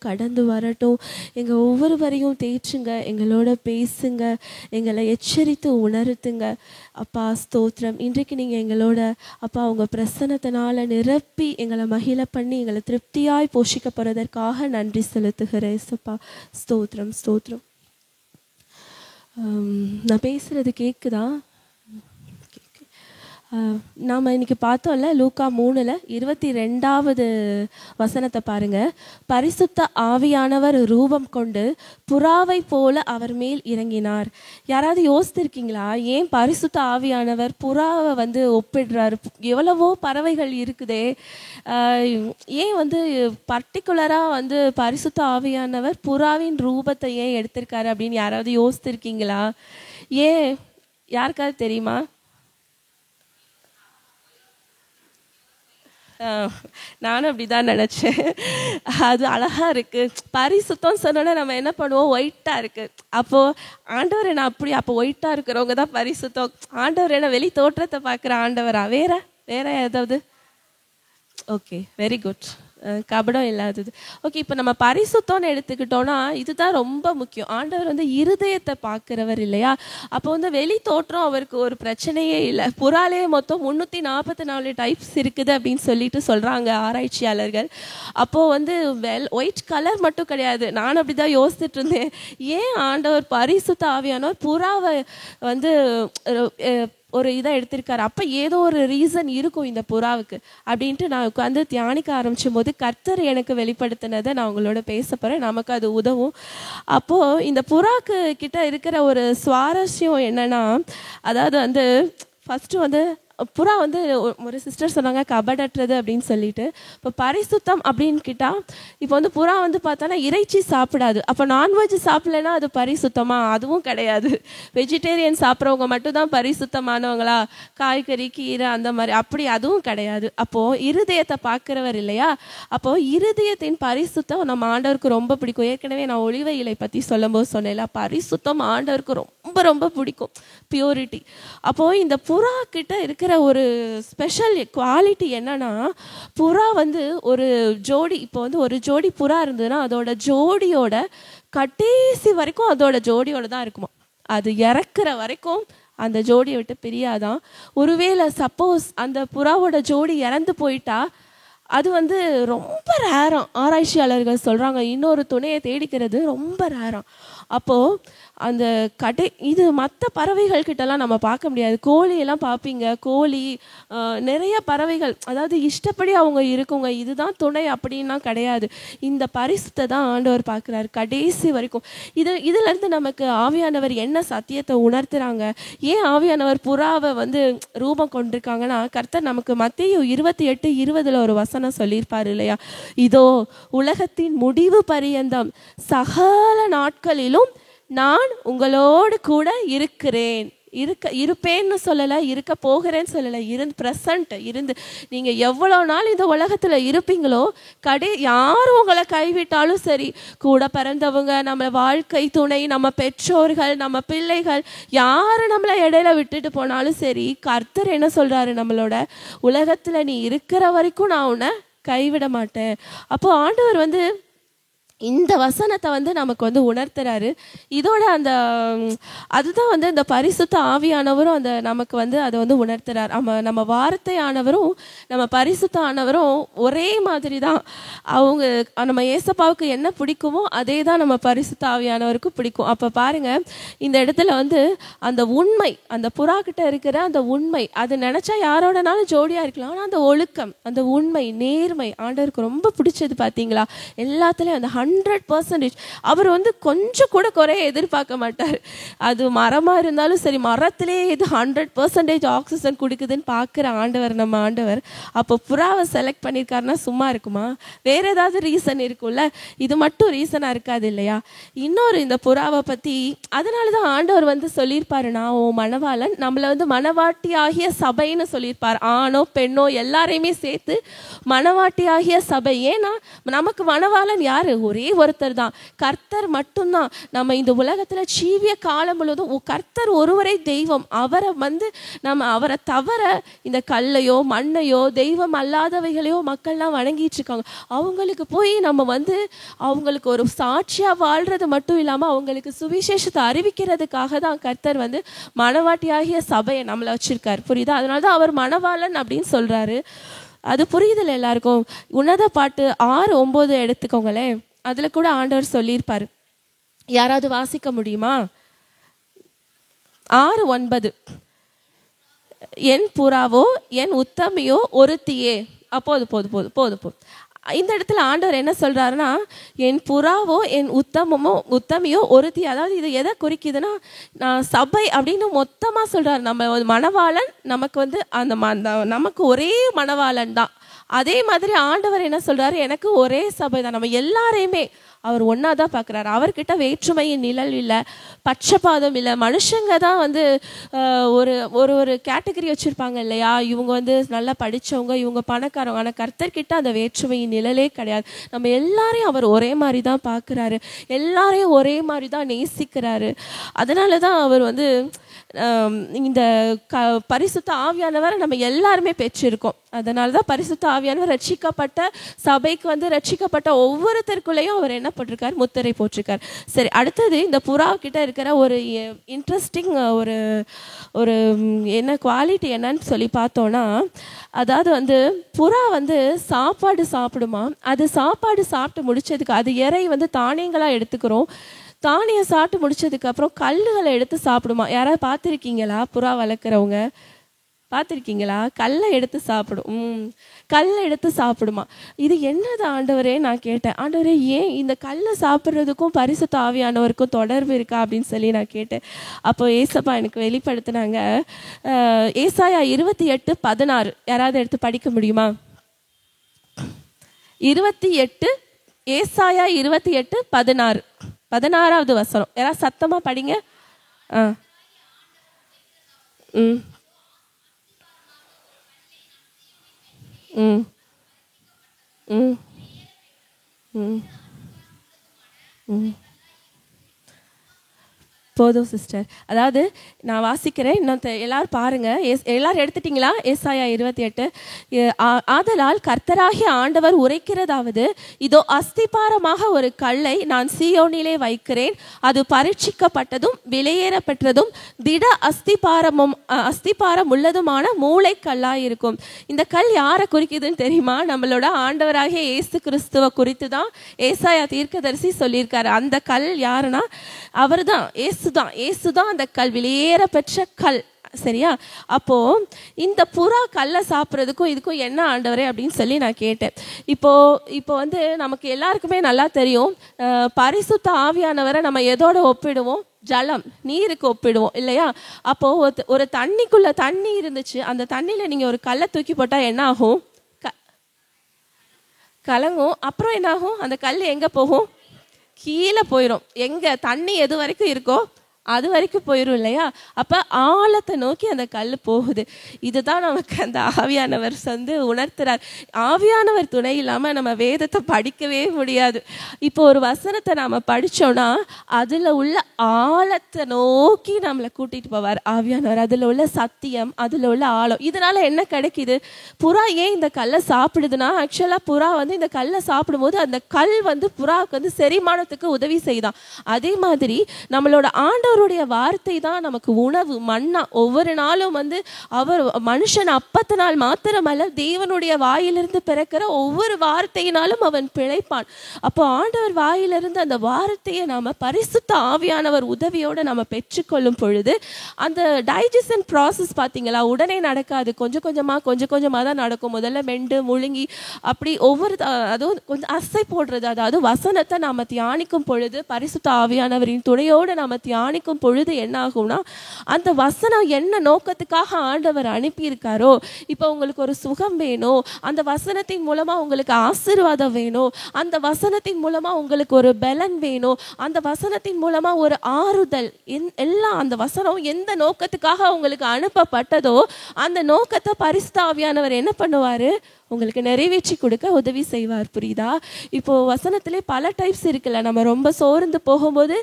கடந்து வரட்டும். எங்கள் ஒவ்வொருவரையும் தேற்றுங்க, எங்களோட பேசுங்க, எங்களை எச்சரித்து உணர்த்துங்க. அப்பா ஸ்தோத்திரம். இன்றைக்கு நீங்கள் எங்களோட அப்பா உங்கள் பிரசன்னத்தினால நிரப்பி எங்களை மகிழ பண்ணி எங்களை திருப்தியாய் போஷிக்க போகிறதற்காக நன்றி செலுத்துகிறேன். ஏசப்பா ஸ்தோத்திரம் ஸ்தோத்திரம். நான் பேசுகிறது கேட்குதா? நாம் இன்றைக்கி பார்த்தோம்ல, லூக்கா 3:22 வசனத்தை பாருங்கள். பரிசுத்த ஆவியானவர் ரூபம் கொண்டு புறாவை போல அவர் மேல் இறங்கினார். யாராவது யோசித்திருக்கீங்களா, ஏன் பரிசுத்த ஆவியானவர் புறாவை ஒப்பிடுறாரு? எவ்வளவோ பறவைகள் இருக்குதே, ஏன் பர்டிகுலராக பரிசுத்த ஆவியானவர் புறாவின் ரூபத்தை ஏன் எடுத்திருக்காரு அப்படின்னு யாராவது யோசித்திருக்கீங்களா? ஏன் யாருக்காவது தெரியுமா? நானும் அப்படி தான் நினச்சேன். அது அழகாக இருக்குது. பரிசுத்தம் சொன்னோன்னா நம்ம என்ன பண்ணுவோம், ஒயிட்டாக இருக்குது. அப்போது ஆண்டவர் என்ன அப்படி, அப்போ ஒயிட்டாக இருக்கிறவங்க தான் பரிசுத்தம். ஆண்டவர் என்ன வெளி தோற்றத்தை பார்க்குற ஆண்டவரா? வேற ஏதாவது? Okay, very good. கபடம் இல்லாதது. ஓகே, இப்போ நம்ம பரிசுத்தம்னு எடுத்துக்கிட்டோன்னா இதுதான் ரொம்ப முக்கியம். ஆண்டவர் இருதயத்தை பார்க்குறவர் இல்லையா? அப்போ வெளி தோற்றம் அவருக்கு ஒரு பிரச்சனையே இல்லை. புறாலே மொத்தம் 344 டைப்ஸ் இருக்குது அப்படின்னு சொல்கிறாங்க ஆராய்ச்சியாளர்கள். அப்போது ஒயிட் கலர் மட்டும் கிடையாது. நான் அப்படி தான் யோசிச்சுட்டு இருந்தேன், ஏன் ஆண்டவர் பரிசுத்த ஆவியானவர் புறாவை ஒரு இதை எடுத்திருக்காரு? அப்போ ஏதோ ஒரு ரீசன் இருக்கும் இந்த புறாவுக்கு அப்படின்ட்டு நான் உட்காந்து தியானிக்க ஆரம்பிச்சும் போது கர்த்தர் எனக்கு வெளிப்படுத்தினதை நான் உங்களோட பேச போகிறேன். நமக்கு அது உதவும். அப்போது இந்த புறாக்கு கிட்ட இருக்கிற ஒரு சுவாரஸ்யம் என்னன்னா, அதாவது ஃபஸ்ட்டு புறா ஒரு சிஸ்டர் சொன்னாங்க கபடற்றது அப்படின்னு சொல்லிட்டு. இப்போ பரிசுத்தம் அப்படின்னு கிட்டால், இப்போ புறா பார்த்தானா இறைச்சி சாப்பிடாது. அப்போ நான்வெஜ் சாப்பிடலைன்னா அது பரிசுத்தமா? அதுவும் கிடையாது. வெஜிடேரியன் சாப்பிட்றவங்க மட்டும்தான் பரிசுத்தமானவங்களா? காய்கறி கீரை அந்த மாதிரி அப்படி அதுவும் கிடையாது. அப்போது இருதயத்தை பார்க்குறவர் இல்லையா? அப்போது இருதயத்தின் பரிசுத்தம் நம்ம ஆண்டவருக்கு ரொம்ப பிடிக்கும். ஏற்கனவே நான் ஒலிவ இலை பற்றி சொல்லும்போது சொன்னேன்ல, பரிசுத்தம் ஆண்டவருக்கு ரொம்ப ரொம்ப பிடிக்கும், பியூரிட்டி. அப்போது இந்த புறா கிட்ட இருக்கிற ஒரு ஸ்பெஷல் குவாலிட்டி என்னன்னா, புறா ஒரு ஜோடி, இப்போ ஒரு ஜோடி புறா இருந்ததுன்னா அதோட ஜோடியோட கடைசி வரைக்கும் அதோட ஜோடியோட தான் இருக்குமா. அது இறக்குற வரைக்கும் அந்த ஜோடியை விட்டு பிரியாதான். ஒருவேளை சப்போஸ் அந்த புறாவோட ஜோடி இறந்து போயிட்டா அது ரொம்ப ரேரம். ஆராய்ச்சியாளர்கள் சொல்கிறாங்க, இன்னொரு துணையை தேடிக்கிறது ரொம்ப ரேரம். அப்போது அந்த இது மற்ற பறவைகள் கிட்டலாம் நம்ம பார்க்க முடியாது. கோழியெல்லாம் பார்ப்பீங்க, கோழி நிறைய பறவைகள் அதாவது இஷ்டப்படி அவங்க இருக்குங்க, இதுதான் துணை அப்படின்லாம் கிடையாது. இந்த பரிசுத்தை தான் ஆண்டவர் பார்க்குறாரு கடைசி வரைக்கும். இதுலேருந்து நமக்கு ஆவியானவர் என்ன சத்தியத்தை உணர்த்துறாங்க, ஏன் ஆவியானவர் புறாவை ரூபம் கொண்டிருக்காங்கன்னா, கர்த்தர் நமக்கு மத்தேயு 28:20 ஒரு வசனம் சொல்லியிருப்பார் இல்லையா? இதோ உலகத்தின் முடிவு பரியந்தம் சகல நாட்களிலும் நான் உங்களோடு கூட இருப்பேன்னு சொல்லலை, இருக்க போகிறேன்னு சொல்லலை, ப்ரெசண்ட் இருந்து நீங்கள் எவ்வளோ நாள் இந்த உலகத்தில் இருப்பீங்களோ, யாரும் உங்களை கைவிட்டாலும் சரி, கூட பிறந்தவங்க, நம்ம வாழ்க்கை துணை, நம்ம பெற்றோர்கள், நம்ம பிள்ளைகள், யார் நம்மளை இடையில விட்டுட்டு போனாலும் சரி, கர்த்தர் என்ன சொல்கிறாரு, நம்மளோட உலகத்தில் நீ இருக்கிற வரைக்கும் நான் உன்னை கைவிட மாட்டேன். அப்போ ஆண்டவர் இந்த வசனத்தை நமக்கு உணர்த்துறாரு. இதோட அதுதான் இந்த பரிசுத்த ஆவியானவரும் நமக்கு அதை உணர்த்துறார். நம்ம வார்த்தை ஆனவரும் நம்ம பரிசுத்த ஆனவரும் ஒரே மாதிரி தான். அவங்க நம்ம ஏசப்பாவுக்கு என்ன பிடிக்குமோ அதே தான் நம்ம பரிசுத்த ஆவியானவருக்கு பிடிக்கும். அப்போ பாருங்க, இந்த இடத்துல அந்த உண்மை, அந்த புறா கிட்ட இருக்கிற அந்த உண்மை, அது நினைச்சா யாரோடனாலும் ஜோடியா இருக்கலாம். ஆனால் அந்த ஒழுக்கம், அந்த உண்மை, நேர்மை ஆண்டவருக்கு ரொம்ப பிடிச்சது. பார்த்தீங்களா? எல்லாத்துலேயும் அந்த 100% அவர் கொஞ்சம் கூட குறைய எதிர்பார்க்க மாட்டார். அது மரமா இருந்தாலும் சரி, மரத்திலே இது 100% ஆக்சிஜன் கொடுக்குதுன்னு பார்க்குற ஆண்டவர் நம்ம ஆண்டவர். அப்போ புறாவை செலக்ட் பண்ணியிருக்காருன்னா சும்மா இருக்குமா? வேற ஏதாவது ரீசன் இருக்கும்ல, இது மட்டும் ரீசனாக இருக்காது இல்லையா? இன்னொரு இந்த புறாவை பற்றி அதனால தான் ஆண்டவர் சொல்லியிருப்பாரு, நான் ஓ மணவாளன், நம்மளை மணவாட்டி ஆகிய சபைன்னு சொல்லியிருப்பார். ஆணோ பெண்ணோ எல்லாரையுமே சேர்த்து மணவாட்டி ஆகிய சபை. ஏன்னா நமக்கு மணவாளன் யாரு? ஒரே ஒரே ஒருத்தர் தான், கர்த்தர் மட்டும்தான். நம்ம இந்த உலகத்துல ஜீவிய காலம் முழுவதும் கர்த்தர் ஒருவரே தெய்வம். அவரை தவிர இந்த கல்லையோ மண்ணையோ தெய்வம் அல்லாதவைகளையோ மக்கள்லாம் வணங்கிட்டு இருக்காங்க. அவங்களுக்கு போய் நம்ம அவங்களுக்கு ஒரு சாட்சியா வாழ்றது மட்டும் இல்லாம அவங்களுக்கு சுவிசேஷத்தை அறிவிக்கிறதுக்காக தான் கர்த்தர் மணவாட்டியாகிய சபையை நம்மளை வச்சிருக்காரு. புரியுதா? அதனாலதான் அவர் மணவாளன் அப்படின்னு சொல்றாரு. அது புரியுதில்ல எல்லாருக்கும். உன்னத பாட்டு 6:9 எடுத்துக்கோங்களேன். அதுல கூட ஆண்டவர் சொல்லியிருப்பாரு. யாராவது வாசிக்க முடியுமா? 6:9 என் புறாவோ என் உத்தமியோ ஒருத்தியே. அப்போது போதும் போதும் போதும் போதும். இந்த இடத்துல ஆண்டவர் என்ன சொல்றாருன்னா, என் புறாவோ என் உத்தமியோ ஒருத்தி. அதாவது இது எதை குறிக்குதுன்னா, நான் சபை அப்படின்னு மொத்தமா சொல்றாரு. நம்ம மணவாளன் நமக்கு நமக்கு ஒரே மணவாளன் தான். அதே மாதிரி ஆண்டவர் என்ன சொல்றாரு, எனக்கு ஒரே சபை தான். நம்ம எல்லாரையுமே அவர் ஒன்னாதான் பார்க்குறாரு. அவர்கிட்ட வேற்றுமையின் நிழல் இல்லை, பட்சபாதம் இல்லை. மனுஷங்க தான் ஒரு ஒரு ஒரு கேட்டகரி வச்சுருப்பாங்க இல்லையா, இவங்க நல்லா படித்தவங்க, இவங்க பணக்காரவங்க. ஆனால் கர்த்தர்கிட்ட அந்த வேற்றுமையின் நிழலே கிடையாது. நம்ம எல்லாரையும் அவர் ஒரே மாதிரி தான் பார்க்குறாரு, எல்லாரையும் ஒரே மாதிரி தான் நேசிக்கிறாரு. அதனால தான் அவர் இந்த பரிசுத்த ஆவியானவரை நம்ம எல்லாருமே பெற்றிருக்கோம். அதனால தான் பரிசுத்த ஆவியானவர் ரட்சிக்கப்பட்ட சபைக்கு ரட்சிக்கப்பட்ட ஒவ்வொருத்தருக்குள்ளேயும் அவர் என்ன போட்டிருக்காரு, முத்திரை போட்டிருக்கார். சரி, அடுத்தது இந்த புறாக்கிட்ட இருக்கிற ஒரு இன்ட்ரெஸ்டிங் ஒரு என்ன குவாலிட்டி என்னன்னு சொல்லி பார்த்தோன்னா, அதாவது புறா சாப்பாடு சாப்பிடுமா. அது சாப்பாடு சாப்பிட்டு முடிச்சதுக்கு அது இறை தானியங்களாக எடுத்துக்கிறோம். தானியம் சாப்பிட்டு முடிச்சதுக்கு அப்புறம் கல்லுகளை எடுத்து சாப்பிடுமா. யாராவது பார்த்துருக்கீங்களா? புறா வளர்க்குறவங்க பார்த்துருக்கீங்களா? கல்லை எடுத்து சாப்பிடும். கல்லை எடுத்து சாப்பிடுமா. இது என்னது ஆண்டவரே நான் கேட்டேன். ஆண்டவரே, ஏன் இந்த கல்லை சாப்பிட்றதுக்கும் பரிசுத்த ஆவியானவருக்கும் தொடர்பு இருக்கா அப்படின்னு சொல்லி நான் கேட்டேன். அப்போ ஏசப்பா எனக்கு வெளிப்படுத்தினாங்க. ஏசாயா 28:16 யாராவது எடுத்து படிக்க முடியுமா? 28 ஏசாயா 28:16 16வது வசனம். யாராவது சத்தமா படிங்க. ம் ம் ம் ம் ம் போதும் சிஸ்டர். அதாவது நான் வாசிக்கிறேன், எல்லாரும் பாருங்க. எல்லாரும் எடுத்துட்டீங்களா? ஏசாயா 28. ஆதலால் கர்த்தராகிய ஆண்டவர் உரைக்கிறதாவது, இதோ அஸ்திபாரமாக ஒரு கல்லை நான் சீயோனிலே வைக்கிறேன், அது பரீட்சிக்கப்பட்டதும் விலையேற பெற்றதும் திட அஸ்திபாரம் உள்ளதுமான மூளை கல்லாய் இருக்கும். இந்த கல் யாரை குறிக்குதுன்னு தெரியுமா? நம்மளோட ஆண்டவராகிய இயேசு கிறிஸ்துவ குறித்து தான் ஏசாயா தீர்க்கதரிசி சொல்லியிருக்காரு. அந்த கல் யாருன்னா அவர் தான், ஏசுதான் அந்த கல், வெளியேற பெற்ற கல். சரியா? அப்போ இந்த புறா கல்லை சாப்பிட்றதுக்கும் இதுக்கும் என்ன ஆண்டவரே அப்படின்னு சொல்லி நான் கேட்டேன். இப்போ நமக்கு எல்லாருக்குமே நல்லா தெரியும், பரிசுத்த ஆவியானவரை நம்ம எதோட ஒப்பிடுவோம்? ஜலம், நீருக்கு ஒப்பிடுவோம் இல்லையா? அப்போ ஒரு தண்ணிக்குள்ள தண்ணி இருந்துச்சு, அந்த தண்ணியில நீங்க ஒரு கல்லை தூக்கி போட்டா என்ன ஆகும்? கலங்கும். அப்புறம் என்ன ஆகும்? அந்த கல் எங்க போகும்? கீழே போயிடும். எங்க தண்ணி எது வரைக்கும் இருக்கோ அது வரைக்கும் போயிடும் இல்லையா? அப்ப ஆழத்தை நோக்கி அந்த கல் போகுது. இதுதான் நமக்கு அந்த ஆவியானவர் உணர்த்துறார். ஆவியானவர் துணை இல்லாம நம்ம வேதத்தை படிக்கவே முடியாது. இப்போ ஒரு வசனத்தை நாம படிச்சோம்னா அதுல உள்ள ஆழத்தை நோக்கி நம்மளை கூட்டிட்டு போவார் ஆவியானவர். அதுல உள்ள சத்தியம், அதுல உள்ள ஆழம். இதனால என்ன கிடைக்குது? புறா ஏன் இந்த கல்லை சாப்பிடுதுன்னா, ஆக்சுவலா புறா இந்த கல்லை சாப்பிடும் போது அந்த கல் புறாவுக்கு செரிமானத்துக்கு உதவி செய்தான். அதே மாதிரி நம்மளோட ஆண்டவருடைய வார்த்தை தான் நமக்கு உணவு, மன்னா. ஒவ்வொரு நாளும் அவர் மனுஷன் அப்பத்தினால் மாத்திரமல்ல, தேவனுடைய வாயிலிருந்து பிறக்கிற ஒவ்வொரு வார்த்தையினாலும் அவன் பிழைப்பான். அப்போ ஆண்டவர் வாயிலிருந்து அந்த வார்த்தையை நாம பரிசுத்த ஆவியானவர் உதவியோட நம்ம பெற்றுக்கொள்ளும் பொழுது அந்த டைஜஷன் ப்ராசஸ் பார்த்தீங்களா, உடனே நடக்காது. கொஞ்சம் கொஞ்சமாக தான் நடக்கும். முதல்ல மெண்டு முழுங்கி அப்படி அதுவும் கொஞ்சம் அசை போடுறது. அதாவது வசனத்தை நாம தியானிக்கும் பொழுது, பரிசுத்த ஆவியானவரின் துணையோடு நாம தியானிக்கும் பொழுது என்ன ஆகும்னா, அந்த வசனம் என்ன நோக்கத்துக்காக ஆண்டவர் அனுப்பியிருக்காரோ, இப்போ உங்களுக்கு ஒரு சுகம் வேணும், அந்த வசனத்தின் மூலமா உங்களுக்கு ஆசீர்வாதம் வேணும், அந்த வசனத்தின் மூலமா உங்களுக்கு ஒரு பலன் வேணும், அந்த வசனத்தின் மூலமா ஒரு ஆறுதல், எல்லாம் அந்த வசனம் எந்த நோக்கத்துக்காக உங்களுக்கு அனுப்பப்பட்டதோ அந்த நோக்கத்தை பரிசுத்த ஆவியானவர் என்ன பண்ணுவாரு? உங்களுக்கு நிறைவேற்றி கொடுக்க உதவி செய்வார். புரியுதா? இப்போ வசனத்திலே பல டைப்ஸ் இருக்குல்ல. நம்ம ரொம்ப சோர்ந்து போகும்போது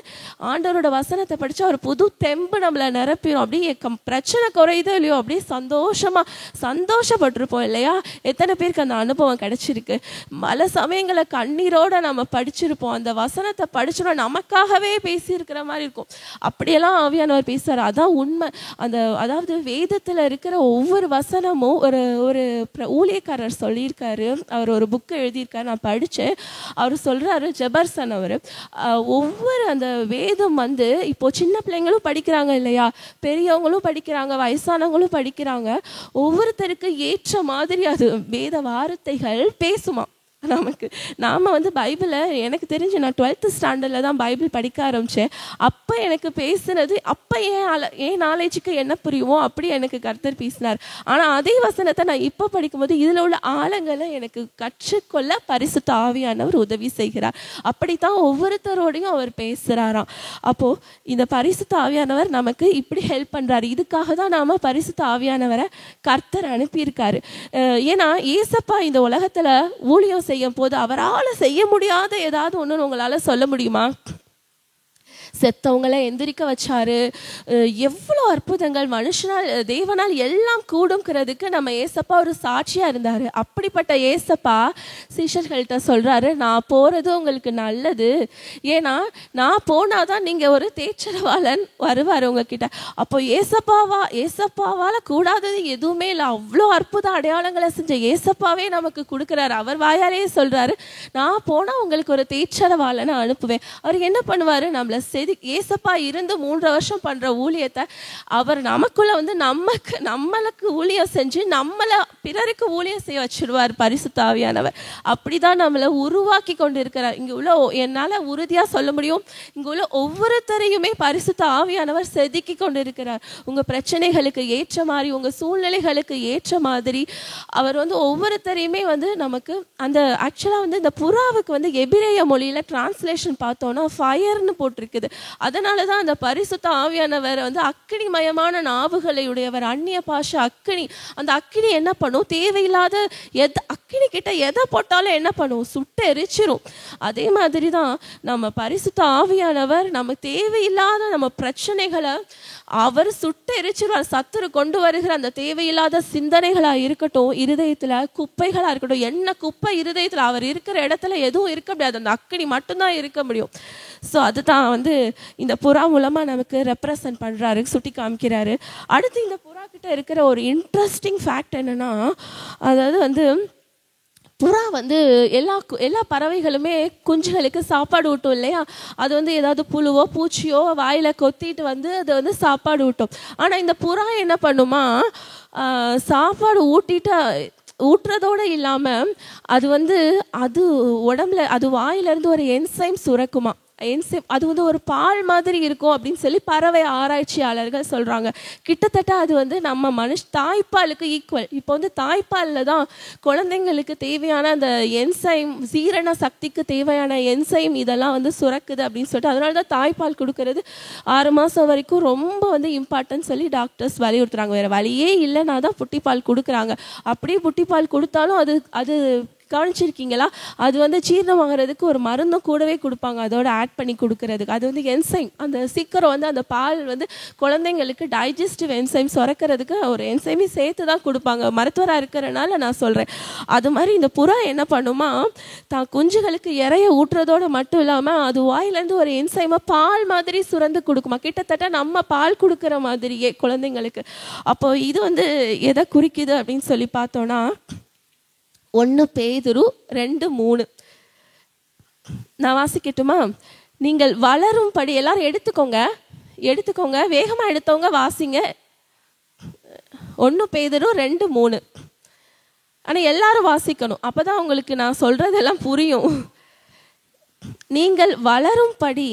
ஆண்டவரோட வசனத்தை படிச்சா ஒரு புது தெம்பு நம்மளை நிரப்பிடும். அப்படியே பிரச்சனை குறையுதோ இல்லையோ அப்படியே சந்தோஷப்பட்டிருப்போம் இல்லையா? எத்தனை பேருக்கு அந்த அனுபவம் கிடைச்சிருக்கு? பல சமயங்களை கண்ணீரோட நம்ம படிச்சிருப்போம். அந்த வசனத்தை படிச்சோன்னா நமக்காகவே பேசியிருக்கிற மாதிரி இருக்கும். அப்படியெல்லாம் ஆவியானவர் பேசுறார். அதான் உண்மை. அதாவது வேதத்துல இருக்கிற ஒவ்வொரு வசனமும் ஒரு ஊழியக்காரர் சொல்லியிருக்காரு. அவர் ஒரு புக்கு எழுதியிருக்காரு, நான் படித்தேன். அவர் சொல்றாரு, ஜெபர்சன் அவர், ஒவ்வொரு அந்த வேதம் வந்து இப்போ சின்ன பிள்ளைங்களும் படிக்கிறாங்க இல்லையா, பெரியவங்களும் படிக்கிறாங்க, வயசானவங்களும் படிக்கிறாங்க. ஒவ்வொருத்தருக்கு ஏற்ற மாதிரி அது வேத வார்த்தைகள் பேசுமா நமக்கு. நாம் வந்து பைபிளை எனக்கு தெரிஞ்சு நான் 12th ஸ்டாண்டர்டில் தான் பைபிள் படிக்க ஆரம்பித்தேன். அப்போ எனக்கு பேசுனது அப்போ ஏன் நாலேஜுக்கு என்ன புரியுமோ அப்படி எனக்கு கர்த்தர் பேசினார். ஆனால் அதே வசனத்தை நான் இப்போ படிக்கும்போது இதில் உள்ள ஆழங்களை எனக்கு கற்றுக்கொள்ள பரிசுத்த ஆவியானவர் உதவி செய்கிறார். அப்படித்தான் ஒவ்வொருத்தரோடையும் அவர் பேசுகிறாராம். அப்போது இந்த பரிசுத்த ஆவியானவர் நமக்கு இப்படி ஹெல்ப் பண்ணுறாரு. இதுக்காக தான் நாம் பரிசுத்த ஆவியானவரை கர்த்தர் அனுப்பியிருக்காரு. ஏன்னா ஏசப்பா இந்த உலகத்தில் ஊழியம் செய்யும் போது அவரால் செய்ய முடியாத ஏதாவது ஒன்று உங்களால் சொல்ல முடியுமா? செத்தவங்களை எந்திரிக்க வச்சாரு. எவ்வளோ அற்புதங்கள் மனுஷனால் தேவனால் எல்லாம் கூடுங்கிறதுக்கு நம்ம ஏசப்பா ஒரு சாட்சியா இருந்தாரு. அப்படிப்பட்ட ஏசப்பா சீஷர்கள்ட்ட சொல்றாரு, நான் போறது உங்களுக்கு நல்லது. ஏன்னா நான் போனாதான் நீங்க ஒரு தேச்சரவாளன் வருவார் உங்ககிட்ட. அப்போ ஏசப்பாவால கூடாதது எதுவுமே இல்லை. அவ்வளோ அற்புத அடையாளங்களை செஞ்ச ஏசப்பாவே நமக்கு கொடுக்குறாரு. அவர் வாயாலே சொல்றாரு, நான் போனா உங்களுக்கு ஒரு தேச்சரவாளனை அனுப்புவேன். அவர் என்ன பண்ணுவாரு, நம்மளை ஏசப்பா இருந்து 3 வருஷம் பண்ற ஊழியத்தை அவர் நமக்குள்ள வந்து நம்மளுக்கு ஊழியம் செஞ்சு நம்மளை பிறருக்கு ஊழியம் செய்ய வச்சிருவார் பரிசுத்த ஆவியானவர். அப்படிதான் நம்மளை உருவாக்கி கொண்டு இருக்கிறார். இங்க உள்ள என்னால உறுதியா சொல்ல முடியும், இங்க உள்ள ஒவ்வொருத்தரையுமே பரிசுத்த ஆவியானவர் செதுக்கி கொண்டு இருக்கிறார். உங்க பிரச்சனைகளுக்கு ஏற்ற மாதிரி, உங்க சூழ்நிலைகளுக்கு ஏற்ற மாதிரி அவர் வந்து ஒவ்வொருத்தரையுமே வந்து நமக்கு அந்த ஆக்சுவலா வந்து இந்த புறாவுக்கு வந்து எபிரேய மொழியில டிரான்ஸ்லேஷன் பார்த்தோம்னா ஃபயர்னு போட்டிருக்குது. அதனால தான் அந்த பரிசுத்த ஆவியானவர் வந்து அக்கினிமயமான நாவுகளை உடையவர், அந்நிய பாஷை அக்கினி. அந்த அக்கினி என்ன பண்ணும், தேவையில்லாத அக்கினி கிட்ட எதை போட்டாலும் என்ன பண்ணும், சுட்டு எரிச்சிரும். அதே மாதிரி தான் நம்ம பரிசுத்த ஆவியானவர் நம்ம தேவையில்லாத நம்ம பிரச்சனைகளை அவர் சுட்டு எரிச்சிருவார். சத்துரு கொண்டு வருகிற அந்த தேவையில்லாத சிந்தனைகளா இருக்கட்டும், இருதயத்துல குப்பைகளா இருக்கட்டும், என்ன குப்பை இருதயத்துல அவர் இருக்கிற இடத்துல எதுவும் இருக்க முடியாது, அந்த அக்கினி மட்டும்தான் இருக்க முடியும். ஸோ அதுதான் வந்து இந்த புறா மூலமா நமக்கு ரெப்ரசன்ட் பண்றாரு, சுட்டி காமிக்கிறாரு. அடுத்து இந்த புறா கிட்ட இருக்கிற ஒரு ஃபேக்ட் என்னன்னா, அதாவது வந்து புறா வந்து எல்லா பறவைகளுமே குஞ்சுகளுக்கு சாப்பாடு ஊட்டும் இல்லையா? அது வந்து ஏதாவது புழுவோ பூச்சியோ வாயில கொத்திட்டு வந்து அது வந்து சாப்பாடு ஊட்டும். ஆனால் இந்த புறா என்ன பண்ணுமா, சாப்பாடு ஊட்டுறதோடு இல்லாமல் அது வந்து அது உடம்புல அது வாயிலிருந்து ஒரு என்சைம் சுரக்குமா. அது வந்து ஒரு பால் மாதிரி இருக்கும் அப்படின்னு சொல்லி பறவை ஆராய்ச்சியாளர்கள் சொல்கிறாங்க. கிட்டத்தட்ட அது வந்து நம்ம தாய்ப்பாலுக்கு ஈக்குவல். இப்போ வந்து தாய்ப்பாலில் தான் குழந்தைங்களுக்கு தேவையான அந்த என்சைம், ஜீரண சக்திக்கு தேவையான என்சைம் இதெல்லாம் வந்து சுரக்குது அப்படின்னு சொல்லிட்டு, அதனால தான் தாய்ப்பால் கொடுக்கறது 6 மாதம் வரைக்கும் ரொம்ப வந்து இம்பார்ட்டன்ட் சொல்லி டாக்டர்ஸ் வலியுறுத்துறாங்க. வேறு வழியே இல்லைன்னா தான் புட்டிப்பால் கொடுக்குறாங்க. அப்படியே புட்டிப்பால் கொடுத்தாலும் அது கவனிச்சிருக்கீங்களா, அது வந்து ஜீரணமாகிறதுக்கு ஒரு மருந்தும் கூடவே கொடுப்பாங்க, அதோட ஆட் பண்ணி கொடுக்கறதுக்கு. அது வந்து என்சைம், அந்த சீக்கிரம் வந்து அந்த பால் வந்து குழந்தைங்களுக்கு டைஜஸ்டிவ் என்சைம் சுரக்கிறதுக்கு ஒரு என்சைமே சேர்த்து தான் கொடுப்பாங்க. மருத்துவராக இருக்கிறனால நான் சொல்கிறேன். அது மாதிரி இந்த புறா என்ன பண்ணுமா, தான் குஞ்சுகளுக்கு இறைய ஊட்டுறதோடு மட்டும் இல்லாமல் அது வாயிலேருந்து ஒரு என்சைமை பால் மாதிரி சுரந்து கொடுக்குமா. கிட்டத்தட்ட நம்ம பால் கொடுக்குற மாதிரியே குழந்தைங்களுக்கு. அப்போ இது வந்து எதை குறிக்குது அப்படின்னு சொல்லி பார்த்தோன்னா, 1 பேதுரு 2:3 நான் வாசிக்கட்டுமா? நீங்கள் வளரும்படி, எல்லாரும் எடுத்துக்கோங்க, வேகமாக எடுத்தவங்க வாசிங்க. 1 பேதுரு 2:3. ஆனால் எல்லாரும் வாசிக்கணும், அப்போதான் உங்களுக்கு நான் சொல்றதெல்லாம் புரியும். நீங்கள் வளரும்படி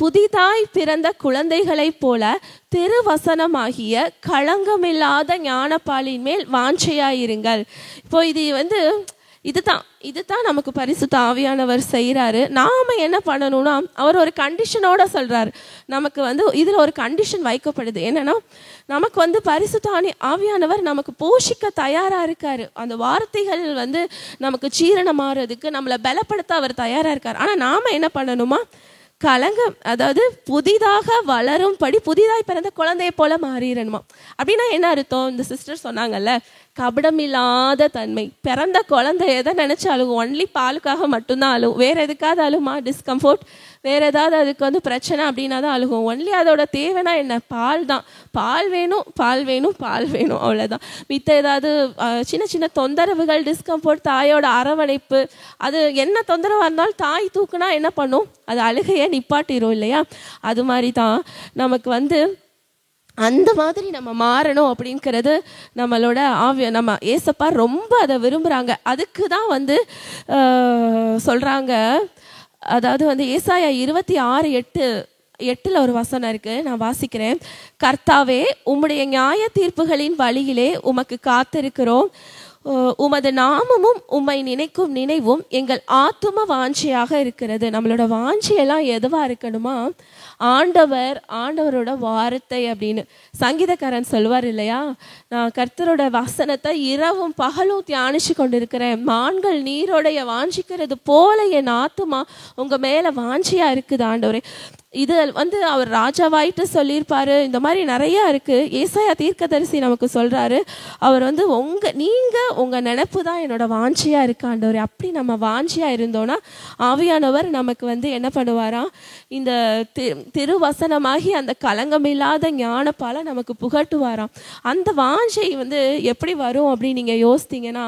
புதிதாய் பிறந்த குழந்தைகளைப் போல திருவசனமாகிய களங்கமில்லாத ஞானப்பாலின் மேல் வாஞ்சையாயிருங்கள். இப்போ இது வந்து இதுதான் நமக்கு பரிசுத்த ஆவியானவர் செய்கிறாரு. நாம என்ன பண்ணணும்னா, அவர் ஒரு கண்டிஷனோட சொல்றாரு. நமக்கு வந்து இதுல ஒரு கண்டிஷன் வைக்கப்படுது. என்னன்னா, நமக்கு வந்து பரிசுத்த ஆவியானவர் நமக்கு போஷிக்க தயாரா இருக்காரு. அந்த வார்த்தைகள் வந்து நமக்கு ஜீரணமாறதுக்கு நம்மளை பலப்படுத்த அவர் தயாரா இருக்காரு. ஆனா நாம என்ன பண்ணணுமா, அதாவது புதிதாக வளரும்படி புதிதாய் பிறந்த குழந்தைய போல மாறிடணுமா. அப்படின்னா என்ன அர்த்தம்? இந்த சிஸ்டர் சொன்னாங்கல்ல, கபடமில்லாத தன்மை. பிறந்த குழந்தை எதை நினைச்சாலும் ஒன்லி பாலுக்காக மட்டும்தான் அழுவும். வேற எதுக்காவது அழுமா? டிஸ்கம்ஃபோர்ட், வேற ஏதாவது அதுக்கு வந்து பிரச்சனை அப்படின்னா தான் அழுகும். ஒன்லி அதோட தேவைன்னா என்ன? பால் தான். பால் வேணும், பால் வேணும், பால் வேணும், அவ்வளோதான். மித்த ஏதாவது சின்ன சின்ன தொந்தரவுகள், டிஸ்கம்ஃபோர்ட், தாயோட அரவணைப்பு, அது என்ன தொந்தரவாக இருந்தாலும் தாய் தூக்குனா என்ன பண்ணும்? அது அழுகையை நிப்பாட்டிரும் இல்லையா? அது மாதிரி தான் நமக்கு வந்து அந்த மாதிரி நம்ம மாறணும் அப்படிங்கிறது நம்மளோட நம்ம ஏசப்பா ரொம்ப அதை விரும்புகிறாங்க. அதுக்கு தான் வந்து சொல்கிறாங்க. அதாவது வந்து ஏசாயா 26:8 ஒரு வசனம் இருக்கு, நான் வாசிக்கிறேன். கர்த்தாவே, உம்முடைய நியாய தீர்ப்புகளின் வழியிலே உமக்கு காத்திருக்கிறோம். உமது நாமமும் உம்மை நினைக்கும் நினைவும் எங்கள் ஆத்தும வாஞ்சியாக இருக்கிறது. நம்மளோட வாஞ்சியெல்லாம் எதுவா இருக்கணுமா? ஆண்டவரோட வார்த்தை அப்படின்னு சங்கீதக்காரன் சொல்வார் இல்லையா, நான் கர்த்தரோட வசனத்தை இரவும் பகலும் தியானிச்சு கொண்டிருக்கிறேன். மான்கள் நீரோடைய வாஞ்சிக்கிறது போல என் ஆத்துமா உங்க மேல வாஞ்சியா இருக்குது ஆண்டவரே. இது வந்து அவர் ராஜாவாயிட்டு சொல்லியிருப்பாரு. இந்த மாதிரி நிறையா இருக்கு. ஏசாயா தீர்க்கதரிசி நமக்கு சொல்றாரு, அவர் வந்து நீங்க உங்க நினைப்பு தான் என்னோட வாஞ்சியா இருக்கு ஆண்டவரே. அப்படி நம்ம வாஞ்சியா இருந்தோம்னா ஆவியானவர் நமக்கு வந்து என்ன பண்ணுவாராம், இந்த திருவசனமாகி அந்த களங்கமில்லாத ஞானப்பால நமக்கு புகட்டுவாராம். அந்த வாஞ்சை வந்து எப்படி வரும் அப்படின்னு நீங்க யோசித்தீங்கன்னா,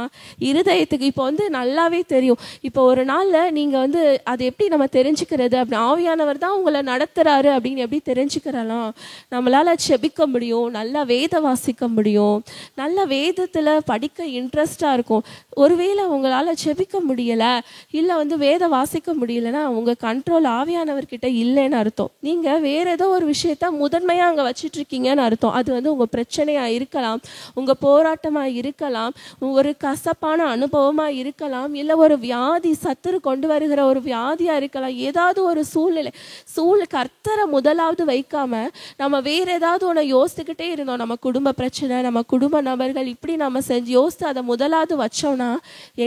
இருதயத்துக்கு இப்போ வந்து நல்லாவே தெரியும். இப்போ ஒரு நாள்ல நீங்க வந்து அது எப்படி நம்ம தெரிஞ்சுக்கிறது? அப்படி ஆவியானவர் தான் உங்களை நடத்துறாரு அப்படின்னு எப்படி தெரிஞ்சுக்கிறலாம்? நம்மளால செபிக்க முடியும், நல்லா வேத வாசிக்க முடியும், நல்ல வேதத்துல படிக்க இன்ட்ரெஸ்டா இருக்கும். ஒருவேளை உங்களால செபிக்க முடியல, இல்ல வந்து வேத வாசிக்க முடியலன்னா உங்க கண்ட்ரோல் ஆவியானவர்கிட்ட இல்லைன்னு அர்த்தம். நீங்க வேற ஏதோ ஒரு விஷயத்த முதன்மையா அங்க வச்சிட்டு இருக்கீங்கன்னு அர்த்தம். அது வந்து உங்க பிரச்சனையா இருக்கலாம், உங்க போராட்டமா இருக்கலாம், ஒரு கசப்பான அனுபவமா இருக்கலாம், இல்ல ஒரு வியாதி, சத்துரு கொண்டு வருகிற ஒரு வியாதியா இருக்கலாம். ஏதாவது ஒரு சூழ்நிலை கர்த்தரை முதலாவது வைக்காம நம்ம வேற ஏதாவது ஒன்று யோசிச்சுக்கிட்டே இருந்தோம். நம்ம குடும்ப பிரச்சனை, நம்ம குடும்ப நபர்கள், இப்படி நம்ம செஞ்சு யோசித்து அதை முதலாவது வச்சோம்னா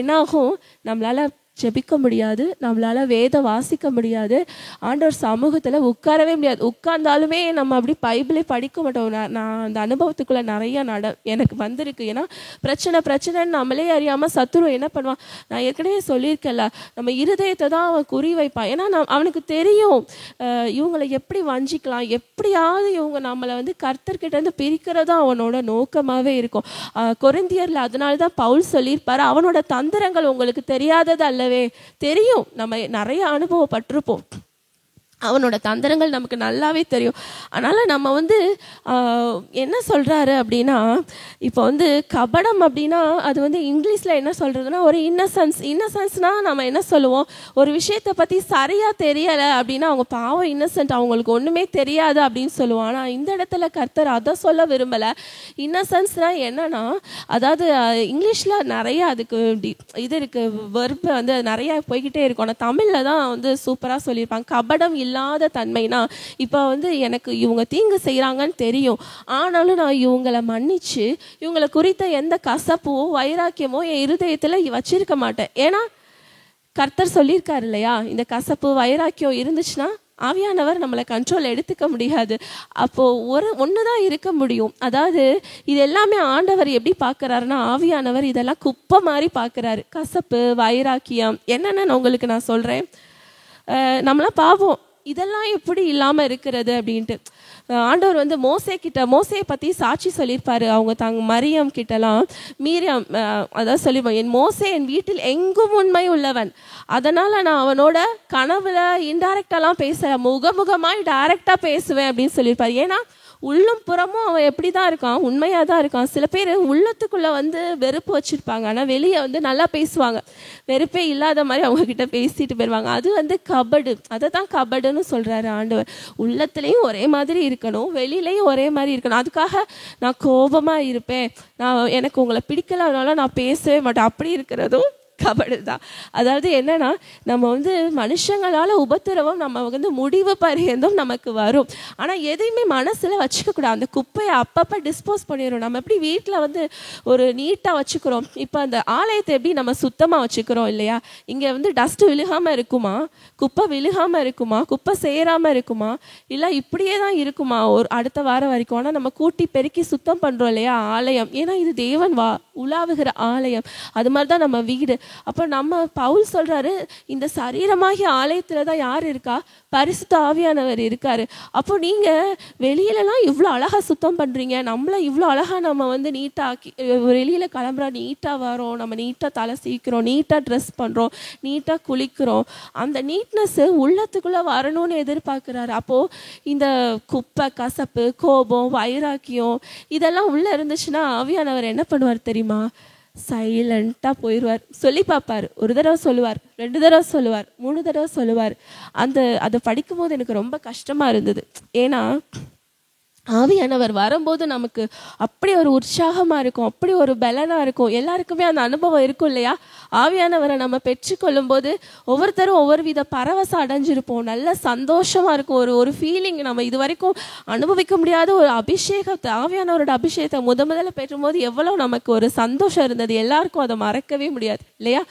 என்னாகும்? நம்மளால ஜெபிக்க முடியாது, நம்மளால வேதம் வாசிக்க முடியாது, ஆண்டவர் சமூகத்தில் உட்காரவே முடியாது. உட்கார்ந்தாலுமே நம்ம அப்படி பைபிளே படிக்க மாட்டோம். நான் அந்த அனுபவத்துக்குள்ளே நிறைய எனக்கு வந்திருக்கு. ஏன்னா பிரச்சனைன்னு நம்மளே அறியாமல் சத்துரு என்ன பண்ணுவான்? நான் ஏற்கனவே சொல்லியிருக்கேன்ல, நம்ம இருதயத்தை தான் அவன் குறி வைப்பான். ஏன்னா அவனுக்கு தெரியும் இவங்களை எப்படி வஞ்சிக்கலாம், எப்படியாவது இவங்க நம்மளை வந்து கர்த்தர்கிட்டேருந்து பிரிக்கிறதா அவனோட நோக்கமாகவே இருக்கும். கொரிந்தியரில் அதனால தான் பவுல் சொல்லியிருப்பார், அவனோட தந்திரங்கள் உங்களுக்கு தெரியாதது அல்ல, தெரியும். நம்ம நிறைய அனுபவப்பட்டிருப்போம், அவனோட தந்திரங்கள் நமக்கு நல்லாவே தெரியும். அதனால நம்ம வந்து என்ன சொல்றாரு அப்படின்னா, இப்போ வந்து கபடம் அப்படின்னா அது வந்து இங்கிலீஷ்ல என்ன சொல்றதுன்னா ஒரு இன்னசென்ஸ்னா நம்ம என்ன சொல்லுவோம், ஒரு விஷயத்தை பத்தி சரியா தெரியலை அப்படின்னா அவங்க பாவம் இன்னசென்ட், அவங்களுக்கு ஒண்ணுமே தெரியாது அப்படின்னு சொல்லுவோம். ஆனா இந்த இடத்துல கர்த்தர் அதை சொல்ல விரும்பல. இன்னசென்ஸ்னா என்னன்னா, அதாவது இங்கிலீஷ்ல நிறைய அதுக்கு இது இருக்கு, வெர்பு வந்து நிறைய போய்கிட்டே இருக்கும். ஆனால் தமிழ்ல தான் வந்து சூப்பரா சொல்லியிருப்பாங்க. கபடம் இல்லாத தன்மைனா, இப்போ வந்து எனக்கு இவங்க தீங்கு செய்கிறாங்கன்னு தெரியும், ஆனாலும் நான் இவங்களை மன்னிச்சு இவங்களை குறித்த எந்த கசப்போ வைராக்கியமோ என் இருதயத்தில் வச்சிருக்க மாட்டேன். ஏன்னா கர்த்தர் சொல்லியிருக்காரு இல்லையா, இந்த கசப்பு வைராக்கியம் இருந்துச்சுன்னா ஆவியானவர் நம்மளை கண்ட்ரோல் எடுத்துக்க முடியாது. அப்போது ஒன்று இருக்க முடியும். அதாவது இது எல்லாமே ஆண்டவர் எப்படி பார்க்குறாருன்னா, ஆவியானவர் இதெல்லாம் குப்பை மாதிரி பார்க்குறாரு. கசப்பு, வைராக்கியம் என்னென்னு உங்களுக்கு நான் சொல்கிறேன். நம்மளாம் பாவம், இதெல்லாம் எப்படி இல்லாமல் இருக்கிறது அப்படின்ட்டு. ஆண்டவர் வந்து மோசையை பற்றி சாட்சி சொல்லியிருப்பாரு. அவங்க மரியம் கிட்டலாம், மீரியம் அதான் சொல்லிப்போம், என் மோசே என் வீட்டில் எங்கும் உண்மை உள்ளவன், அதனால் நான் அவனோட கனவுல இன்டைரக்டாலாம் பேசுகிறேன், முகமுகமாய் டைரக்டாக பேசுவேன் அப்படின்னு சொல்லியிருப்பார். ஏன்னா உள்ளும் புறமும் அவன் எப்படி தான் இருக்கான், உண்மையாக தான் இருக்கான். சில பேர் உள்ளத்துக்குள்ளே வந்து வெறுப்பு வச்சுருப்பாங்க, ஆனால் வெளியே வந்து நல்லா பேசுவாங்க, வெறுப்பே இல்லாத மாதிரி அவங்கக்கிட்ட பேசிட்டு போயிடுவாங்க. அது வந்து கபடு, அதை தான் கபடுன்னு சொல்கிறாரு ஆண்டவர். உள்ளத்துலேயும் ஒரே மாதிரி இருக்கணும், வெளியிலையும் ஒரே மாதிரி இருக்கணும். அதுக்காக நான் கோபமாக இருப்பேன், எனக்கு உங்களை பிடிக்கலனால நான் பேசவே மாட்டேன், அப்படி இருக்கிறதும் கபடு தான். அதாவது என்னன்னா, நம்ம வந்து மனுஷங்களால உபத்திரவம் நம்ம வந்து முடிவு பரியந்தம் நமக்கு வரும். ஆனால் எதையுமே மனசில் வச்சுக்க கூடாது. அந்த குப்பையை அப்பப்போ டிஸ்போஸ் பண்ணிடும். நம்ம எப்படி வீட்டில் வந்து ஒரு நீட்டாக வச்சுக்கிறோம், இப்போ அந்த ஆலயத்தை எப்படி நம்ம சுத்தமாக வச்சுக்கிறோம் இல்லையா? இங்கே வந்து டஸ்ட்டு விழுகாமல் இருக்குமா, குப்பை விழுகாமல் இருக்குமா, குப்பை சேராமல் இருக்குமா, இல்லை இப்படியே தான் இருக்குமா ஒரு அடுத்த வாரம் வரைக்கும்? ஆனால் நம்ம கூட்டி பெருக்கி சுத்தம் பண்ணுறோம் இல்லையா ஆலயம். ஏன்னா இது தேவன் உலாவுகிற ஆலயம். அது மாதிரி தான் நம்ம வீடு. அப்போ நம்ம பவுல் சொல்றாரு, இந்த சரீரமாகிய ஆலயத்துல தான் யார் இருக்கா? பரிசுத்த ஆவியானவர் இருக்காரு. அப்போ நீங்க வெளியிலலாம் இவ்வளோ அழகா சுத்தம் பண்றீங்க, நம்மள இவ்வளோ அழகா நம்ம வந்து நீட்டா ஆக்கி வெளியில கிளம்புறா, நீட்டா வரோம், நம்ம நீட்டா தலை சீக்கிறோம், நீட்டா ட்ரெஸ் பண்றோம், நீட்டா குளிக்கிறோம். அந்த நீட்னஸ் உள்ளத்துக்குள்ள வரணும்னு எதிர்பார்க்கிறாரு. அப்போ இந்த குப்பை, கசப்பு, கோபம், வைராக்கியம் இதெல்லாம் உள்ள இருந்துச்சுன்னா ஆவியானவர் என்ன பண்ணுவார் தெரியுமா? சைலண்டாக போயிடுவார். சொல்லி பார்ப்பார். ஒரு தடவை சொல்லுவார், 2 தடவை சொல்லுவார், 3 தடவை சொல்லுவார். அதை படிக்கும்போது எனக்கு ரொம்ப கஷ்டமாக இருந்தது. ஏன்னா ஆவியானவர் வரும்போது நமக்கு அப்படி ஒரு உற்சாகமாக இருக்கும், அப்படி ஒரு பலனாக இருக்கும். எல்லாருக்குமே அந்த அனுபவம் இருக்கும் இல்லையா? ஆவியானவரை நம்ம பெற்றுக்கொள்ளும் போது ஒவ்வொருத்தரும் ஒவ்வொரு வித பரவசம் அடைஞ்சிருப்போம். நல்ல சந்தோஷமாக இருக்கும். ஒரு ஃபீலிங் நம்ம இது வரைக்கும் அனுபவிக்க முடியாத ஒரு அபிஷேகத்தை, ஆவியானவரோட அபிஷேகத்தை முதல்ல பெற்றும்போது எவ்வளோ நமக்கு ஒரு சந்தோஷம் இருந்தது. எல்லாருக்கும் அதை மறக்கவே முடியாது இல்லையா?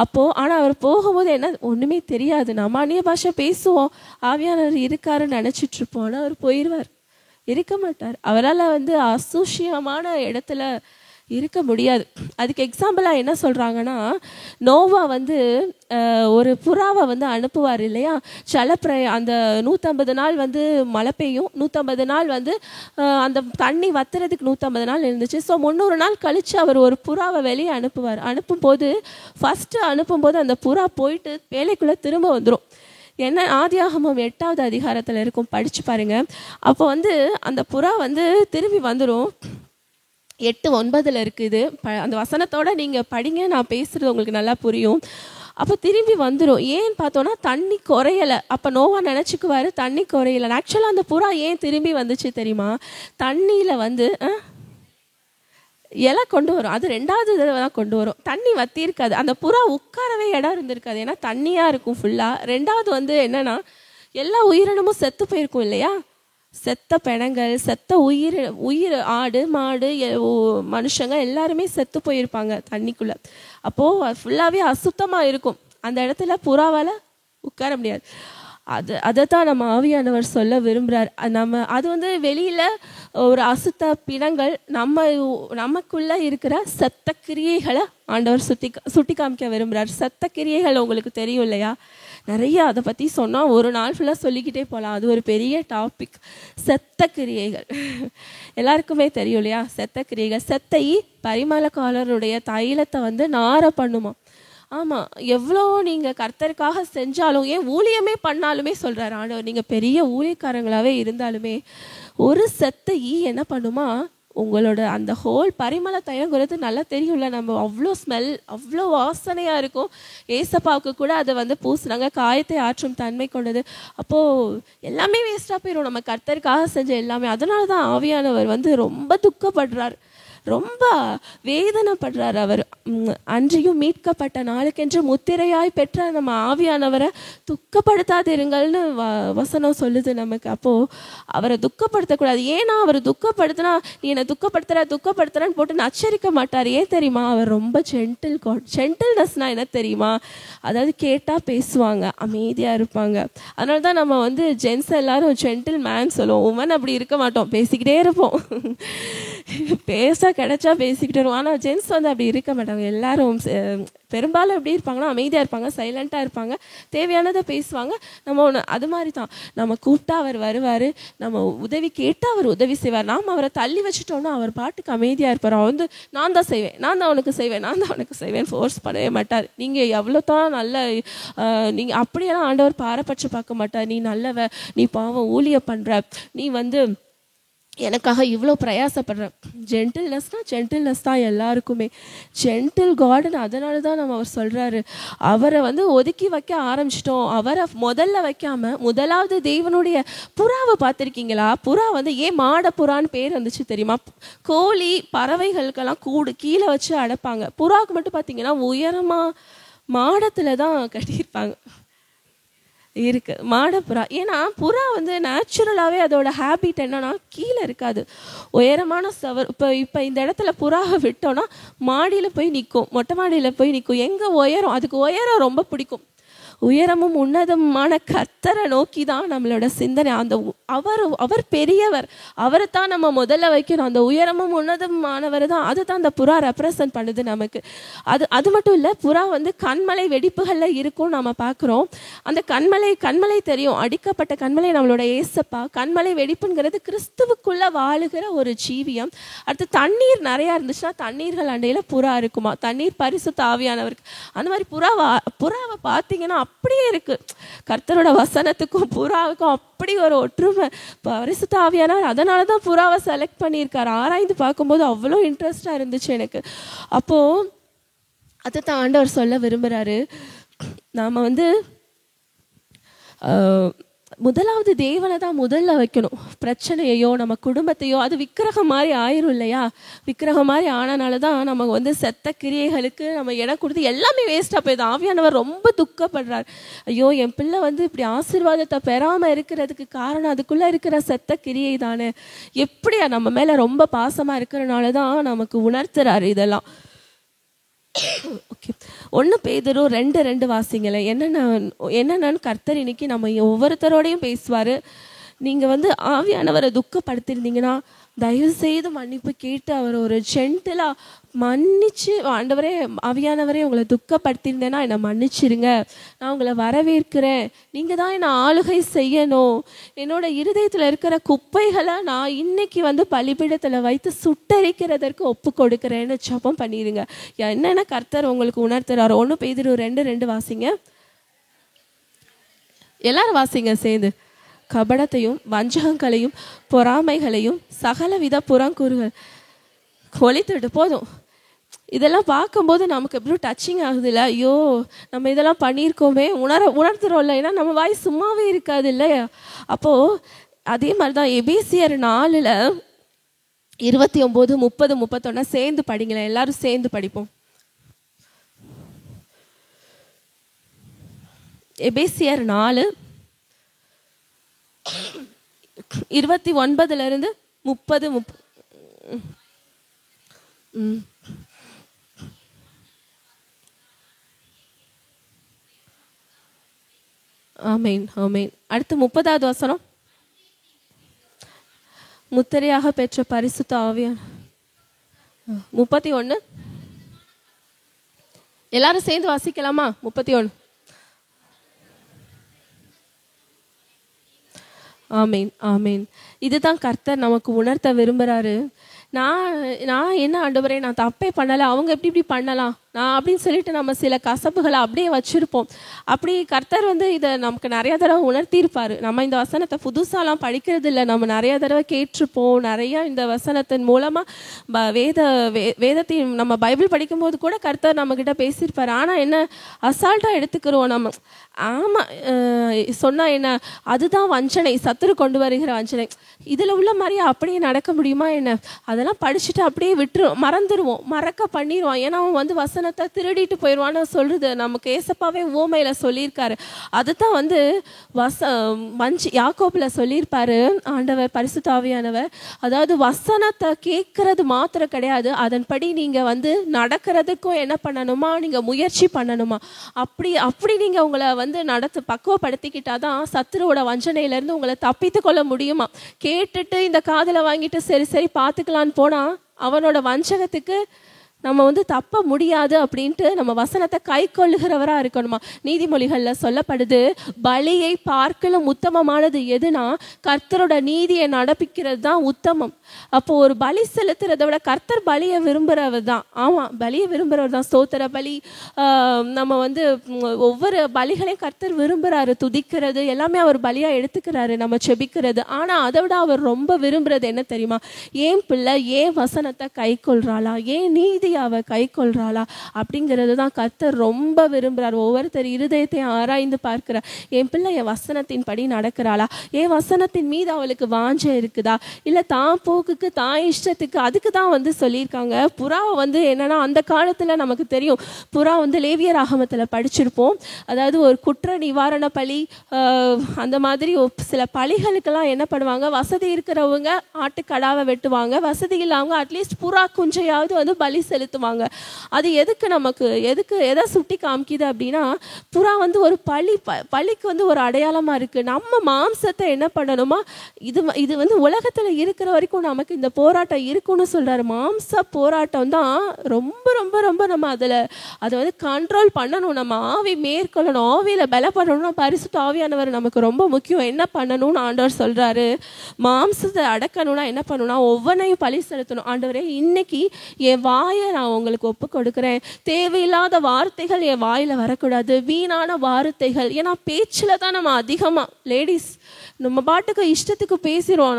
அப்போது ஆனால் அவர் போகும்போது என்ன ஒன்றுமே தெரியாது. நம்ம அந்நிய பாஷை பேசுவோம், ஆவியானவர் இருக்காருன்னு நினச்சிட்டு இருப்போம். ஆனால் அவர் போயிடுவார், இருக்க மாட்டார். அவரால் வந்து அசூசியமான இடத்துல இருக்க முடியாது. அதுக்கு எக்ஸாம்பிளாக என்ன சொல்கிறாங்கன்னா, நோவா வந்து ஒரு புறாவை வந்து அனுப்புவார் இல்லையா? அந்த 150 நாள் வந்து மழை பெய்யும், 150 நாள் வந்து அந்த தண்ணி வத்துறதுக்கு 150 நாள் இருந்துச்சு. ஸோ 300 நாள் கழித்து அவர் ஒரு புறாவை வெளியே அனுப்புவார். அனுப்பும்போது ஃபஸ்ட்டு அனுப்பும்போது அந்த புறா போயிட்டு வேலைக்குள்ளே திரும்ப வந்துடும். என்ன ஆதியாகமம் 8வது அதிகாரத்தில் இருக்கும், படித்து பாருங்க. அப்போ வந்து அந்த புறா வந்து திரும்பி வந்துடும். 8:9 இருக்குது. அந்த வசனத்தோட நீங்கள் படிங்க, நான் பேசுகிறது உங்களுக்கு நல்லா புரியும். அப்போ திரும்பி வந்துடும். ஏன்னு பார்த்தோன்னா தண்ணி குறையலை. அப்போ நோவா நினச்சிக்குவார் தண்ணி குறையலை. ஆக்சுவலாக அந்த புறா ஏன் திரும்பி வந்துச்சு தெரியுமா? தண்ணியில் வந்து இலை கொண்டு வரும். அது 2வது தடவை தான் கொண்டு வரும். தண்ணி வத்தி இருக்காது. அந்த புறா உட்காரவே இடம் இருந்திருக்காது, ஏன்னா தண்ணியாக இருக்கும் ஃபுல்லாக. 2வது வந்து என்னன்னா, எல்லா உயிரினமும் செத்து போயிருக்கும் இல்லையா? செத்த பிணங்கள், செத்த உயிர் ஆடு மாடு மனுஷங்க எல்லாருமே செத்து போயிருப்பாங்க தண்ணிக்குள்ளே. அப்போது ஃபுல்லாகவே அசுத்தமாக இருக்கும். அந்த இடத்துல புறாவால் உட்கார முடியாது. அதை தான் நம்ம ஆவியானவர் சொல்ல விரும்புகிறார். அது வந்து வெளியில் ஒரு அசுத்த பிணங்கள், நமக்குள்ளே இருக்கிற சத்த கிரியைகளை ஆண்டவர் சுட்டி காமிக்க விரும்புகிறார். சத்த கிரியைகள் உங்களுக்கு தெரியும் இல்லையா? நிறைய அதை பற்றி சொன்னால் ஒரு நாள் ஃபுல்லாக சொல்லிக்கிட்டே போகலாம். அது ஒரு பெரிய டாபிக். செத்த கிரியைகள் எல்லாருக்குமே தெரியும் இல்லையா? செத்த கிரியைகள். செத்தை பரிமளக்காரருடைய தைலத்தை வந்து நார பண்ணுமா. ஆமாம், எவ்வளோ நீங்கள் கர்த்தருக்காக செஞ்சாலும், ஏன் ஊழியமே பண்ணாலுமே சொல்கிறார் ஆண்டவர், நீங்கள் பெரிய ஊழியக்காரங்களாகவே இருந்தாலுமே ஒரு செத்த என்ன பண்ணுமா, உங்களோட அந்த ஹோல் பரிமள தைலங்கிறது நல்லா தெரியும்ல. நம்ம அவ்வளோ ஸ்மெல், அவ்வளோ வாசனையாக இருக்கும். ஏசப்பாவுக்கு கூட அதை வந்து பூசினாங்க, காயத்தை ஆற்றும் தன்மை கொண்டது. அப்போது எல்லாமே வேஸ்ட்டாக போயிடும் நம்ம கர்த்தருக்காக செஞ்ச எல்லாமே. அதனால தான் ஆவியானவர் வந்து ரொம்ப துக்கப்படுறார், ரொம்ப வேதனைப்படுறார். அவர் அன்றியும் மீட்கப்பட்ட நாளுக்கென்று முத்திரையாய் பெற்ற நம்ம ஆவியானவரை துக்கப்படுத்தாதிருங்கள்னு வசனம் சொல்லுது நமக்கு. அப்போது அவரை துக்கப்படுத்தக்கூடாது. ஏன்னா அவர் துக்கப்படுத்தினா, நீ என்னை துக்கப்படுத்துறான்னு போட்டு நச்சரிக்க மாட்டார். ஏன் தெரியுமா? அவர் ரொம்ப ஜென்டில் காட். ஜென்டில்னஸ்னால் என்ன தெரியுமா? அதாவது கேட்டால் பேசுவாங்க, அமைதியாக இருப்பாங்க. அதனால தான் நம்ம வந்து ஜென்ஸ் எல்லாரும் ஜென்டில் மேன் சொல்லுவோம். உமன் அப்படி இருக்க மாட்டோம், பேசிக்கிட்டே இருப்போம். பேச கிடைச்சா பேசிக்கிட்டு வருவோம். ஆனால் ஜென்ஸ் வந்து அப்படி இருக்க மாட்டாங்க. எல்லாரும் பெரும்பாலும் எப்படி இருப்பாங்கன்னா அமைதியாக இருப்பாங்க, சைலண்ட்டாக இருப்பாங்க, தேவையானதை பேசுவாங்க. நம்ம ஒன்று அது மாதிரி தான். நம்ம கூப்பிட்டா அவர் வருவார், நம்ம உதவி கேட்டால் அவர் உதவி செய்வார். நாம் அவரை தள்ளி வச்சுட்டோம்னா அவர் பாட்டுக்கு அமைதியாக இருப்பார். அவர் வந்து நான் தான் செய்வேன், நான் தான் அவனுக்கு செய்வேன் ஃபோர்ஸ் பண்ணவே மாட்டார். நீங்கள் எவ்வளோ தான் நல்ல நீங்கள் அப்படியெல்லாம் ஆண்டவர் பாரபட்சம் பார்க்க மாட்டார். நீ நல்லவ, நீ பாவம் ஊழியம் பண்ணுற, நீ வந்து எனக்காக இவ்வளோ பிரயாசப்படுறேன். ஜென்டில்னஸ் தான் எல்லாருக்குமே. ஜென்டில் காடுன்னு அதனால தான் அவர் சொல்கிறாரு. அவரை ஒதுக்கி வைக்க ஆரம்பிச்சிட்டோம். அவரை முதல்ல வைக்காம முதலாவது தேவனுடைய புறாவை பார்த்துருக்கீங்களா? புறா ஏன் மாட புறான்னு பேர் வந்துச்சு தெரியுமா? கோழி பறவைகளுக்கெல்லாம் கூடு கீழே வச்சு அடைப்பாங்க. புறாவுக்கு மட்டும் பார்த்தீங்கன்னா உயரமாக மாடத்தில் தான் கட்டியிருப்பாங்க இருக்கு மாடப்புறா. ஏன்னா புறா நேச்சுரலாகவே அதோட ஹேபிட் என்னன்னா கீழே இருக்காது, உயரமான சவர். இப்போ இந்த இடத்துல புறாவை விட்டோன்னா மாடியில் போய் நிற்கும், மொட்டை மாடியில் போய் நிற்கும். எங்கே உயரம், அதுக்கு உயரம் ரொம்ப பிடிக்கும். உயரமும் உன்னதமான கர்த்தரை நோக்கி தான் நம்மளோட சிந்தனை. அந்த அவர் பெரியவர், அவரை தான் நம்ம முதல்ல வைக்கணும். அந்த உயரமும் உன்னதமானவர் தான், அது தான் அந்த புறா ரெப்ரசன்ட் பண்ணுது நமக்கு. அது மட்டும் இல்லை, புறா கண்மலை வெடிப்புகளில் இருக்கும் நம்ம பார்க்குறோம். அந்த கண்மலை தெரியும், அடிக்கப்பட்ட கண்மலை நம்மளோட ஏசப்பா. கண்மலை வெடிப்புங்கிறது கிறிஸ்துவுக்குள்ள வாழுகிற ஒரு ஜீவியம். அடுத்து தண்ணீர் நிறையா இருந்துச்சுன்னா தண்ணீர்கள் அண்டையில் புறா இருக்குமா? தண்ணீர் பரிசுத்த ஆவியானவருக்கு. அந்த மாதிரி புறாவை பார்த்தீங்கன்னா அப்படியே இருக்கு. கர்த்தரோட வசனத்துக்கும் புறாவுக்கும் அப்படி ஒரு ஒற்றுமை. பரிசுத்த ஆவியானவர் அதனால தான் புறாவை செலக்ட் பண்ணியிருக்காரு. ஆராய்ந்து பார்க்கும்போது அவ்வளோ இன்ட்ரெஸ்டாக இருந்துச்சு எனக்கு. அப்போ அதுதான் ஆண்டவர் சொல்ல விரும்புகிறாரு. நாம் முதலாவது தேவனை தான் முதல்ல வைக்கணும். பிரச்சனையோ நம்ம குடும்பத்தையோ, அது விக்கிரகம் மாதிரி ஆயிரும் இல்லையா? விக்கிரகம் மாதிரி ஆனனால தான் நம்ம செத்த கிரியைகளுக்கு நம்ம இடம் கொடுத்து எல்லாமே வேஸ்ட்டாக போயிடுது. ஆவியானவர் ரொம்ப துக்கப்படுறார். ஐயோ, என் பிள்ளை இப்படி ஆசீர்வாதத்தை பெறாமல் இருக்கிறதுக்கு காரணம் அதுக்குள்ளே இருக்கிற செத்த கிரியை தானே. எப்படியா நம்ம மேலே ரொம்ப பாசமாக இருக்கிறனால தான் நமக்கு உணர்த்துறாரு இதெல்லாம். ஓகே, 1 பேதுரு 2:2 வாசிங்களேன். என்னென்னு கர்த்தர் இன்னைக்கு நம்ம ஒவ்வொருத்தரோடையும் பேசுவார். நீங்கள் ஆவியானவரை துக்கப்படுத்திருந்தீங்கன்னா தயவு செய்து மன்னிப்பு கேட்டு அவர் ஒரு ஜென்டிலாக மன்னிச்சு, ஆண்டவரே ஆவியானவரே உங்களை துக்கப்படுத்தியிருந்தேன்னா என்னை மன்னிச்சிருங்க, நான் உங்களை வரவேற்கிறேன், நீங்கள் தான் என்னை ஆளுகை செய்யணும், என்னோட இருதயத்தில் இருக்கிற குப்பைகளை நான் இன்னைக்கு பலிபீடத்தில் வைத்து சுட்டரிக்கிறதற்கு ஒப்பு கொடுக்குறேன்னு ஜெபம் பண்ணிடுங்க. என்னென்ன கர்த்தர் உங்களுக்கு உணர்த்துறாரு. 1 பேதுரு 2:2 வாசிங்க. எல்லாரும் வாசிங்க சேர்ந்து. கபடத்தையும் வஞ்சகங்களையும் பொறாமைகளையும் சகலவித புறங்கூறுகள் ஒழித்துட்டு போதும். இதெல்லாம் பார்க்கும்போது நமக்கு எப்படி டச்சிங் ஆகுது இல்லை? ஐயோ, நம்ம இதெல்லாம் பண்ணியிருக்கோமே உணர்த்துறோம்ல. ஏன்னா நம்ம வாய் சும்மாவே இருக்காது இல்லையா? அப்போது அதே மாதிரி தான் எபேசியர் 4:29, 30, 31 சேர்ந்து படிங்களேன். எல்லாரும் சேர்ந்து படிப்போம். எபேசியர் 4 29 30. ஆமேன் ஆமேன். அடுத்து 30வது வசனம். முத்திரையாக பெற்ற பரிசுத்த ஆவியார். 31 எல்லாரும் சேர்ந்து வாசிக்கலாமா? 31. ஆமேன் ஆமேன். இதுதான் கர்த்தர் நமக்கு உணர்த்த விரும்புகிறாரு. நான் என்ன ஆண்டவரே, நான் தப்பே பண்ணலை, அவங்க இப்படி பண்ணலாம் நான் அப்படின்னு சொல்லிட்டு நம்ம சில கசப்புகளை அப்படியே வச்சுருப்போம். அப்படி கர்த்தர் இதை நமக்கு நிறைய தடவை உணர்த்தியிருப்பார். நம்ம இந்த வசனத்தை புதுசாலாம் படிக்கிறது இல்லை, நம்ம நிறைய தடவை கேட்டிருப்போம். நிறையா இந்த வசனத்தின் மூலமாக வேதத்தையும் நம்ம பைபிள் படிக்கும்போது கூட கர்த்தர் நம்மக்கிட்ட பேசியிருப்பார். ஆனால் என்ன அசால்ட்டாக எடுத்துக்கிறோம் நம்ம. ஆமாம், சொன்னால் என்ன, அதுதான் வஞ்சனை, சத்துரு கொண்டு வருகிற வஞ்சனை. இதில் உள்ள மாதிரியே அப்படியே நடக்க முடியுமா என்ன? அதெல்லாம் படிச்சுட்டு அப்படியே மறந்துடுவோம், மறக்க பண்ணிடுவோம். ஏன்னா அவன் வசனத்தை திருடிட்டு போயிடுவான்னு சொல்றது நமக்கு ஏசப்பாவே உவமையில சொல்லியிருக்காரு. அதுதான் யாக்கோபில் சொல்லியிருப்பாரு ஆண்டவர் பரிசுத்த ஆவியானவர். அதாவது வசனத்தை கேட்கறது மாத்திரம் கிடையாது, அதன்படி நீங்க நடக்கிறதுக்கும் என்ன பண்ணணுமா, நீங்க முயற்சி பண்ணணுமா. அப்படி நீங்க உங்களை பக்குவப்படுத்திக்கிட்டாதான் சத்துருவோட வஞ்சனையிலேருந்து உங்களை தப்பித்து கொள்ள முடியுமா. கேட்டுட்டு இந்த காதில் வாங்கிட்டு சரி பார்த்துக்கலான்னு போனால் அவனோட வஞ்சகத்துக்கு நம்ம வந்து தப்ப முடியாது அப்படின்ட்டு நம்ம வசனத்தை கை கொள்ளுகிறவராக இருக்கணுமா. நீதிமொழிகளில் சொல்லப்படுது, பலியை பார்க்கலும் உத்தமமானது எதுனா கர்த்தரோட நீதியை நடப்பிக்கிறது தான் உத்தமம். அப்போ ஒரு பலி செலுத்துறதை விட கர்த்தர் பலியை விரும்புகிறவர் தான். ஆமாம், பலியை விரும்புகிறவர் தான். ஸ்தோத்திர பலி, நம்ம வந்து ஒவ்வொரு பலிகளையும் கர்த்தர் விரும்புகிறாரு. துதிக்கிறது எல்லாமே அவர் பலியாக எடுத்துக்கிறாரு, நம்ம செபிக்கிறது. ஆனால் அதை விட அவர் ரொம்ப விரும்புகிறது என்ன தெரியுமா? ஏன் பிள்ளை ஏன் வசனத்தை கை கொள்றாளா, ஏன் நீதியை அவ கை கொள்றாளா அப்படிங்கிறது தான் கர்த்தர் ரொம்ப விரும்புகிறார். ஒவ்வொருத்தர் இருதயத்தையும் ஆராய்ந்து பார்க்கிறார். என் பிள்ளை என் வசனத்தின் படி நடக்கிறாளா, என் வசனத்தின் மீது அவளுக்கு வாஞ்சை இருக்குதா, இல்லை தான் போக்குக்கு தான் இஷ்டத்துக்கு. அதுக்கு தான் வந்து சொல்லியிருக்காங்க. புறாவை வந்து என்னன்னா, அந்த காலத்தில் நமக்கு தெரியும், புறா வந்து லேவியர் ஆகமத்தில் படிச்சிருப்போம். அதாவது ஒரு குற்ற நிவாரண பலி, அந்த மாதிரி சில பலிகளுக்கெல்லாம் என்ன பண்ணுவாங்க, வசதி இருக்கிறவங்க ஆட்டுக்கடாவை வெட்டுவாங்க, வசதி இல்லாமல் அட்லீஸ்ட் புறா குஞ்சையாவது வந்து பலி செலுத்துவாங்க. அது எதுக்கு நமக்கு எதை சுட்டி காமிக்குது அப்படின்னா, புறா வந்து ஒரு பலிக்கு வந்து ஒரு அடையாளமாக இருக்குது. நம்ம மாம்சத்தை என்ன பண்ணணுமா, இது வந்து உலகத்தில் இருக்கிற வரைக்கும் நமக்கு இந்த போராட்டம் இருக்குன்னு சொல்கிறாரு. மாம்ச போராட்டம் தான் ரொம்ப ரொம்ப ரொம்ப நம்ம அதை வந்து கண்ட்ரோல் பண்ணணும். நம்ம ஆவி மேற்கொள்ளணும், ஆவியில் பலப்படணும்னா பரிசுத்த ஆவியானவர் நமக்கு ரொம்ப முக்கியம். என்ன பண்ணணும்னு ஆண்டவர் சொல்கிறாரு, மாம்சத்தை அடக்கணும்னா என்ன பண்ணணும்னா ஒவ்வொன்றையும் பலி செலுத்தணும். ஆண்டவரே, இன்னைக்கு என் வாயை நான் உங்களுக்கு ஒப்பு கொடுக்குறேன். தேவையில்லாத வார்த்தைகள் என் வாயில் வரக்கூடாது, வீணான வார்த்தைகள். ஏன்னா பேச்சில் தான் நம்ம அதிகமாக லேடிஸ் நம்ம பாட்டுக்கு இஷ்டத்துக்கு பேசிடுவோம்.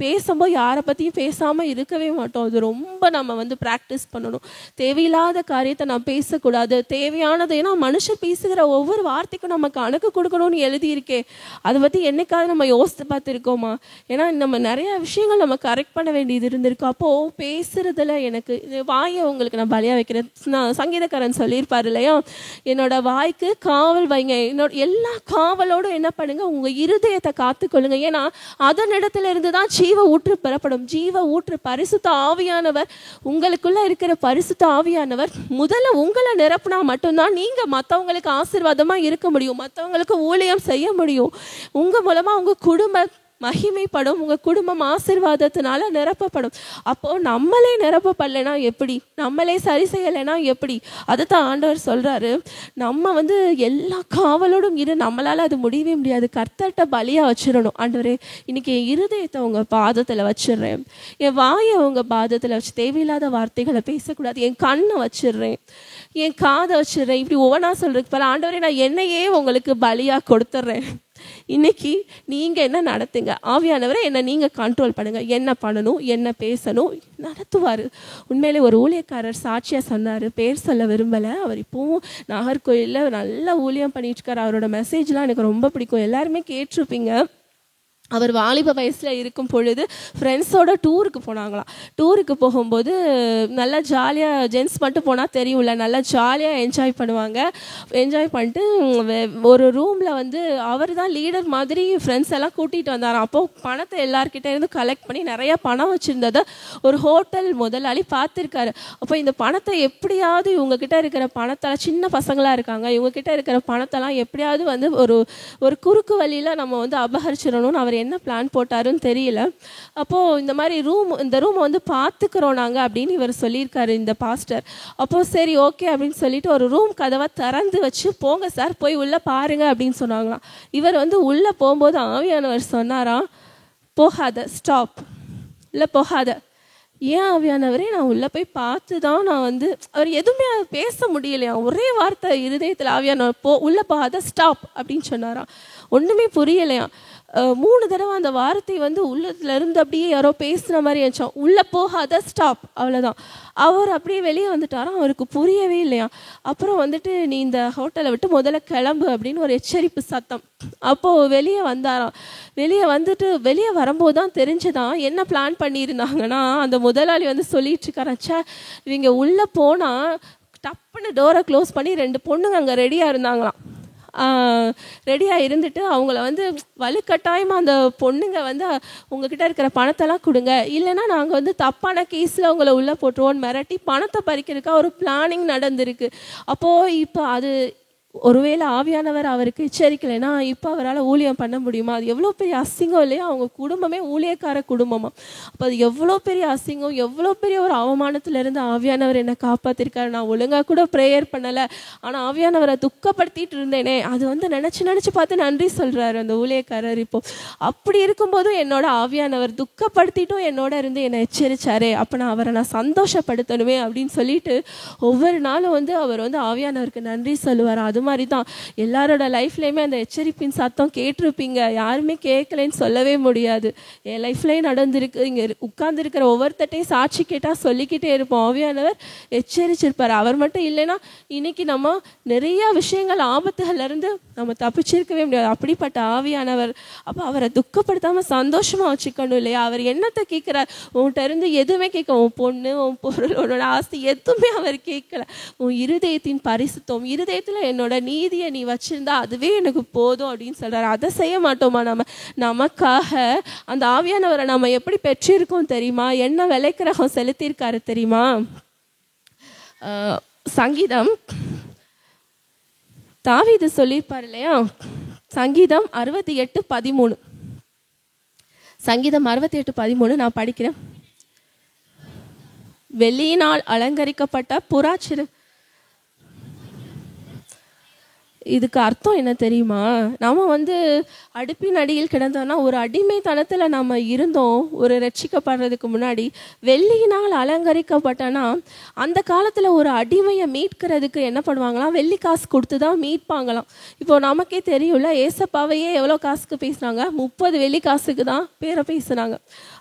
பேசும்போது யாரை பற்றியும் பேசாமல் இருக்கவே மாட்டோம். அது ரொம்ப நம்ம வந்து ப்ராக்டிஸ் பண்ணணும். தேவையில்லாத காரியத்தை நான் பேசக்கூடாது, தேவையானது. ஏன்னா மனுஷன் பேசுகிற ஒவ்வொரு வார்த்தைக்கும் நம்ம கணக்கு கொடுக்கணும்னு எழுதியிருக்கேன். அதை பற்றி என்னைக்காவது நம்ம யோசித்து பார்த்துருக்கோமா? ஏன்னா நம்ம நிறைய விஷயங்கள் நம்ம கரெக்ட் பண்ண வேண்டியது இருந்திருக்கு. அப்போது பேசுறதுல எனக்கு வாயை உங்களுக்கு நான் பலியாக வைக்கிறேன். சங்கீதக்காரன் சொல்லியிருப்பார் இல்லையா, என்னோட வாய்க்கு காவல் வைங்க, என்னோட எல்லா காவலோடும் என்ன பண்ணுங்க, உங்கள் இருதயத்தை காத்துக்கொள்ளுங்க. ஏன்னா அதனிடத்துல இருந்து தான் ஜீவ ஊற்று பெறப்படும். ஜீவ ஊற்று பரிசுத்த ஆவியானவர், உங்களுக்குள்ள இருக்கிற பரிசுத்த ஆவியானவர் முதல்ல உங்களை நிரப்புனா மட்டும்தான் நீங்க மற்றவங்களுக்கு ஆசீர்வாதமா இருக்க முடியும், மற்றவங்களுக்கு ஊழியம் செய்ய முடியும். உங்க மூலமா உங்க குடும்ப மகிமைப்படும், உங்கள் குடும்பம் ஆசீர்வாதத்தினால நிரப்பப்படும். அப்போது நம்மளே நிரப்பப்படலைன்னா எப்படி, நம்மளே சரி செய்யலைன்னா எப்படி? அதை தான் ஆண்டவர் சொல்கிறாரு. நம்ம வந்து எல்லா காவலோடும் நம்மளால் அது முடியவே முடியாது. கர்த்தர்கிட்ட பலியாக வச்சிடணும். ஆண்டவரே, இன்னைக்கு என் இருதயத்தை உங்கள் பாதத்தில் வச்சிடுறேன், என் வாயை உங்கள் பாதத்தில் வச்சு தேவையில்லாத வார்த்தைகளை பேசக்கூடாது, என் கண்ணை வச்சிடுறேன், என் காதை வச்சிடுறேன். இப்படி ஒவ்வொன்றா சொல்கிறதுக்கு பல ஆண்டவரே, நான் என்னையே உங்களுக்கு பலியாக கொடுத்துட்றேன். இன்னைக்கு நீங்கள் என்ன நடத்துங்க, ஆவியானவரை என்ன நீங்கள் கண்ட்ரோல் பண்ணுங்க. என்ன பண்ணணும், என்ன பேசணும், நடத்துவார். உண்மையிலே ஒரு ஊழியக்காரர் சாட்சியாக சொன்னார், பேர் சொல்ல விரும்பலை. அவர் இப்போவும் நாகர்கோயிலில் நல்ல ஊழியம் பண்ணிட்டு இருக்கார். அவரோட மெசேஜ்லாம் எனக்கு ரொம்ப பிடிக்கும், எல்லாருமே கேட்டிருப்பீங்க. அவர் வாலிப வயசில் இருக்கும் பொழுது ஃப்ரெண்ட்ஸோட டூருக்கு போனாங்களாம். டூருக்கு போகும்போது நல்லா ஜாலியாக, ஜென்ட்ஸ் மட்டும் போனால் தெரியும்ல, நல்லா ஜாலியாக என்ஜாய் பண்ணுவாங்க. என்ஜாய் பண்ணிட்டு ஒரு ரூமில் வந்து அவர் தான் லீடர் மாதிரி ஃப்ரெண்ட்ஸ் எல்லாம் கூட்டிகிட்டு வந்தாராம். அப்போது பணத்தை எல்லார்கிட்ட இருந்து கலெக்ட் பண்ணி நிறையா பணம் வச்சுருந்ததை ஒரு ஹோட்டல் முதலாளி பார்த்துருக்காரு. அப்போ இந்த பணத்தை எப்படியாவது, இவங்ககிட்ட இருக்கிற பணத்தெல்லாம், சின்ன பசங்களாக இருக்காங்க, இவங்ககிட்ட இருக்கிற பணத்தெல்லாம் எப்படியாவது வந்து ஒரு குறுக்கு வழியில் நம்ம வந்து அபகரிச்சிடணும்னு அவர் என்ன பிளான் போட்டாருன்னு தெரியல. அப்போது இந்த மாதிரி இந்த ரூமை வந்து பார்த்துக்கிறோம் நாங்கள் அப்படின்னு இவர் சொல்லியிருக்காரு, இந்த பாஸ்டர். அப்போது சரி ஓகே அப்படின்னு சொல்லிட்டு ஒரு ரூம் கதவை திறந்து வச்சு, போங்க சார் போய் உள்ளே பாருங்க அப்படின்னு சொன்னாங்களாம். இவர் வந்து உள்ளே போகும்போது ஆவியானவர் சொன்னாராம், போகாத, ஸ்டாப், இல்லை போகாத. ஏன் ஆவியானவரே, நான் உள்ளே போய் பார்த்து தான் நான் வந்து, அவர் எதுவுமே பேச முடியலையா, ஒரே வார்த்தை இருதயத்தில் ஆவியானவர் உள்ளே போகாத, ஸ்டாப் அப்படின்னு சொன்னாராம். ஒன்றுமே புரியலையா. 3 தடவை அந்த வார்த்தை வந்து உள்ளத்துல இருந்து அப்படியே யாரோ பேசுன மாதிரி ஆச்சோம். உள்ளே போகாத, ஸ்டாப், அவ்வளோதான். அவர் அப்படியே வெளியே வந்துட்டாராம். அவருக்கு புரியவே இல்லையா. அப்புறம் வந்துட்டு, நீ இந்த ஹோட்டலை விட்டு முதல்ல கிளம்பு அப்படின்னு ஒரு எச்சரிப்பு சத்தம். அப்போது வெளியே வந்தாராம். வெளியே வந்துட்டு வெளியே வரும்போது தான் தெரிஞ்சுதான் என்ன பிளான் பண்ணியிருந்தாங்கன்னா, அந்த முதலாளி வந்து சொல்லிட்டு இருக்காராச்சா, இவங்க உள்ளே போனால் டப்புன்னு டோரை க்ளோஸ் பண்ணி 2 பொண்ணுங்க அங்கே ரெடியாக இருந்தாங்களாம். ரெடியாக இருந்துட்டு அவங்கள வந்து வலுக்கட்டாயமாக அந்த பொண்ணுங்க வந்து உங்ககிட்ட இருக்கிற பணத்தெல்லாம் கொடுங்க, இல்லைன்னா நாங்கள் வந்து தப்பான கேஸில் உங்களை உள்ளே போட்டுருவோன்னு மிரட்டி பணத்தை பறிக்கிறதுக்காக ஒரு பிளானிங் நடந்திருக்கு. அப்போது இப்போ அது ஒருவேளை ஆவியானவர் அவருக்கு எச்சரிக்கலைன்னா இப்போ அவரால் ஊழியம் பண்ண முடியுமா? அது எவ்வளோ பெரிய அசிங்கம் இல்லையா? அவங்க குடும்பமே ஊழியக்கார குடும்பமா. அப்போ அது எவ்வளோ பெரிய அசிங்கம், எவ்வளோ பெரிய ஒரு அவமானத்திலிருந்து ஆவியானவர் என்னை காப்பாற்றிருக்காரு. நான் ஒழுங்காக கூட ப்ரேயர் பண்ணலை, ஆனால் ஆவியானவரை துக்கப்படுத்திட்டு இருந்தேனே, அது வந்து நினச்சி பார்த்து நன்றி சொல்கிறாரு அந்த ஊழியக்காரர். இப்போ அப்படி இருக்கும்போதும் என்னோட ஆவியானவர் துக்கப்படுத்திட்டும் என்னோட இருந்து என்னை எச்சரிச்சாரே, அப்போ நான் அவரை நான் சந்தோஷப்படுத்தணுமே அப்படின்னு சொல்லிட்டு ஒவ்வொரு நாளும் வந்து அவர் வந்து ஆவியானவருக்கு நன்றி சொல்லுவார். அது மாதிரி தான் எல்லாரோட லைஃப்லேயுமே அந்த எச்சரிப்பின் சத்தம் கேட்டிருப்பீங்க. யாருமே கேட்கலன்னு சொல்லவே முடியாது. என் லைஃப்லேயே நடந்திருக்கு. இங்கே உட்கார்ந்துருக்கிற ஒவ்வொருத்தட்டையும் சாட்சி கேட்டால் சொல்லிக்கிட்டே இருப்போம். ஆவியானவர் எச்சரிச்சிருப்பார். அவர் மட்டும் இல்லைன்னா இன்னைக்கு நம்ம நிறைய விஷயங்கள் ஆபத்துகள்லேருந்து நம்ம தப்பிச்சிருக்கவே முடியாது. அப்படிப்பட்ட ஆவியானவர். அப்போ அவரை துக்கப்படுத்தாமல் சந்தோஷமாக வச்சுக்கணும் இல்லையா? அவர் என்னத்தை கேட்குறார்? உன்கிட்ட இருந்து எதுவுமே கேட்க, உன் பொண்ணு, உன் பொருள், உன்னோட ஆஸ்தி எதுவுமே அவர் கேட்கல. உன் இருதயத்தின் பரிசுத்தம், இருதயத்தில் என்னோட நீதியை நீ வச்சிருந்தா அதுவே எனக்கு போதும் அப்படின்னு சொல்றாரு. அதை செய்ய மாட்டோமா நம்ம? நமக்காக அந்த ஆவியானவரை நம்ம எப்படி பெற்றிருக்கோம் தெரியுமா? என்ன விலைக்கிரகம் செலுத்தியிருக்காரு தெரியுமா? சங்கீதம் தாவீது சொல்லியிருப்பார் இல்லையா? சங்கீதம் 68:13. சங்கீதம் 68:13 நான் படிக்கிறேன். வெள்ளியினால் அலங்கரிக்கப்பட்ட புறாச்சிறு. இதுக்கு அர்த்தம் என்ன தெரியுமா? நம்ம வந்து அடுப்பின் அடியில் கிடந்தோம்னா ஒரு அடிமைத்தனத்தில் நம்ம இருந்தோம். ஒரு ரட்சிக்கப்படுறதுக்கு முன்னாடி வெள்ளியினால் அலங்கரிக்கப்பட்டனா, அந்த காலத்தில் ஒரு அடிமையை மீட்கிறதுக்கு என்ன பண்ணுவாங்களாம்? வெள்ளி காசு கொடுத்து தான் மீட்பாங்களாம். இப்போ நமக்கே தெரியும்ல, ஏசப்பாவையே எவ்வளோ காசுக்கு பேசுனாங்க? 30 வெள்ளி காசுக்கு தான் பேரை பேசுனாங்க.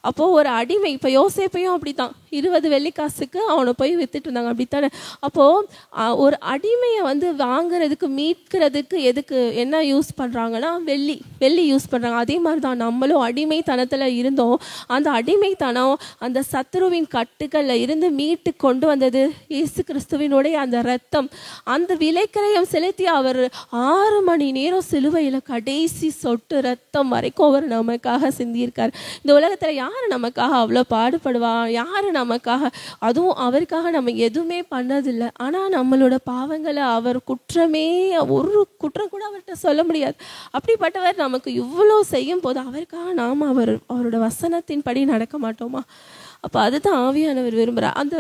அப்போது ஒரு அடிமை, இப்போ யோசேப்பையும் அப்படி தான் 20 வெள்ளி காசுக்கு அவனை போய் வித்துட்டு இருந்தாங்க, அப்படித்தானே? அப்போது ஒரு அடிமையை வந்து வாங்குறதுக்கு மீட்கிறதுக்கு எதுக்கு என்ன யூஸ் பண்ணுறாங்கன்னா வெள்ளி யூஸ் பண்ணுறாங்க. அதே மாதிரி தான் நம்மளும் அடிமைத்தனத்தில் இருந்தோம். அந்த அடிமைத்தனம் அந்த சத்துருவின் கட்டுகளில் இருந்து மீட்டு கொண்டு வந்தது இயேசு கிறிஸ்துவினுடைய அந்த ரத்தம். அந்த விலைக்கிரயம் செலுத்தி அவர் 6 மணி நேரம் சிலுவையில் கடைசி சொட்டு ரத்தம் வரைக்கும் அவர் நமக்காக சிந்தியிருக்கார். இந்த உலகத்தில் யார் நமக்காக அவ்வளோ பாடுபடுவா? யார் நமக்காக? அதுவும் அவருக்காக நம்ம எதுவுமே பண்ணதில்லை. ஆனால் நம்மளோட பாவங்களை அவர் ஒரு குற்றம் கூட அவர்கிட்ட சொல்ல முடியாது. அப்படிப்பட்டவர் நமக்கு இவ்வளோ செய்யும் போது அவருக்காக நாம் அவரோட வசனத்தின்படி நடக்க மாட்டோமா? அப்போ அதுதான் ஆவியானவர் விரும்புகிறார். அந்த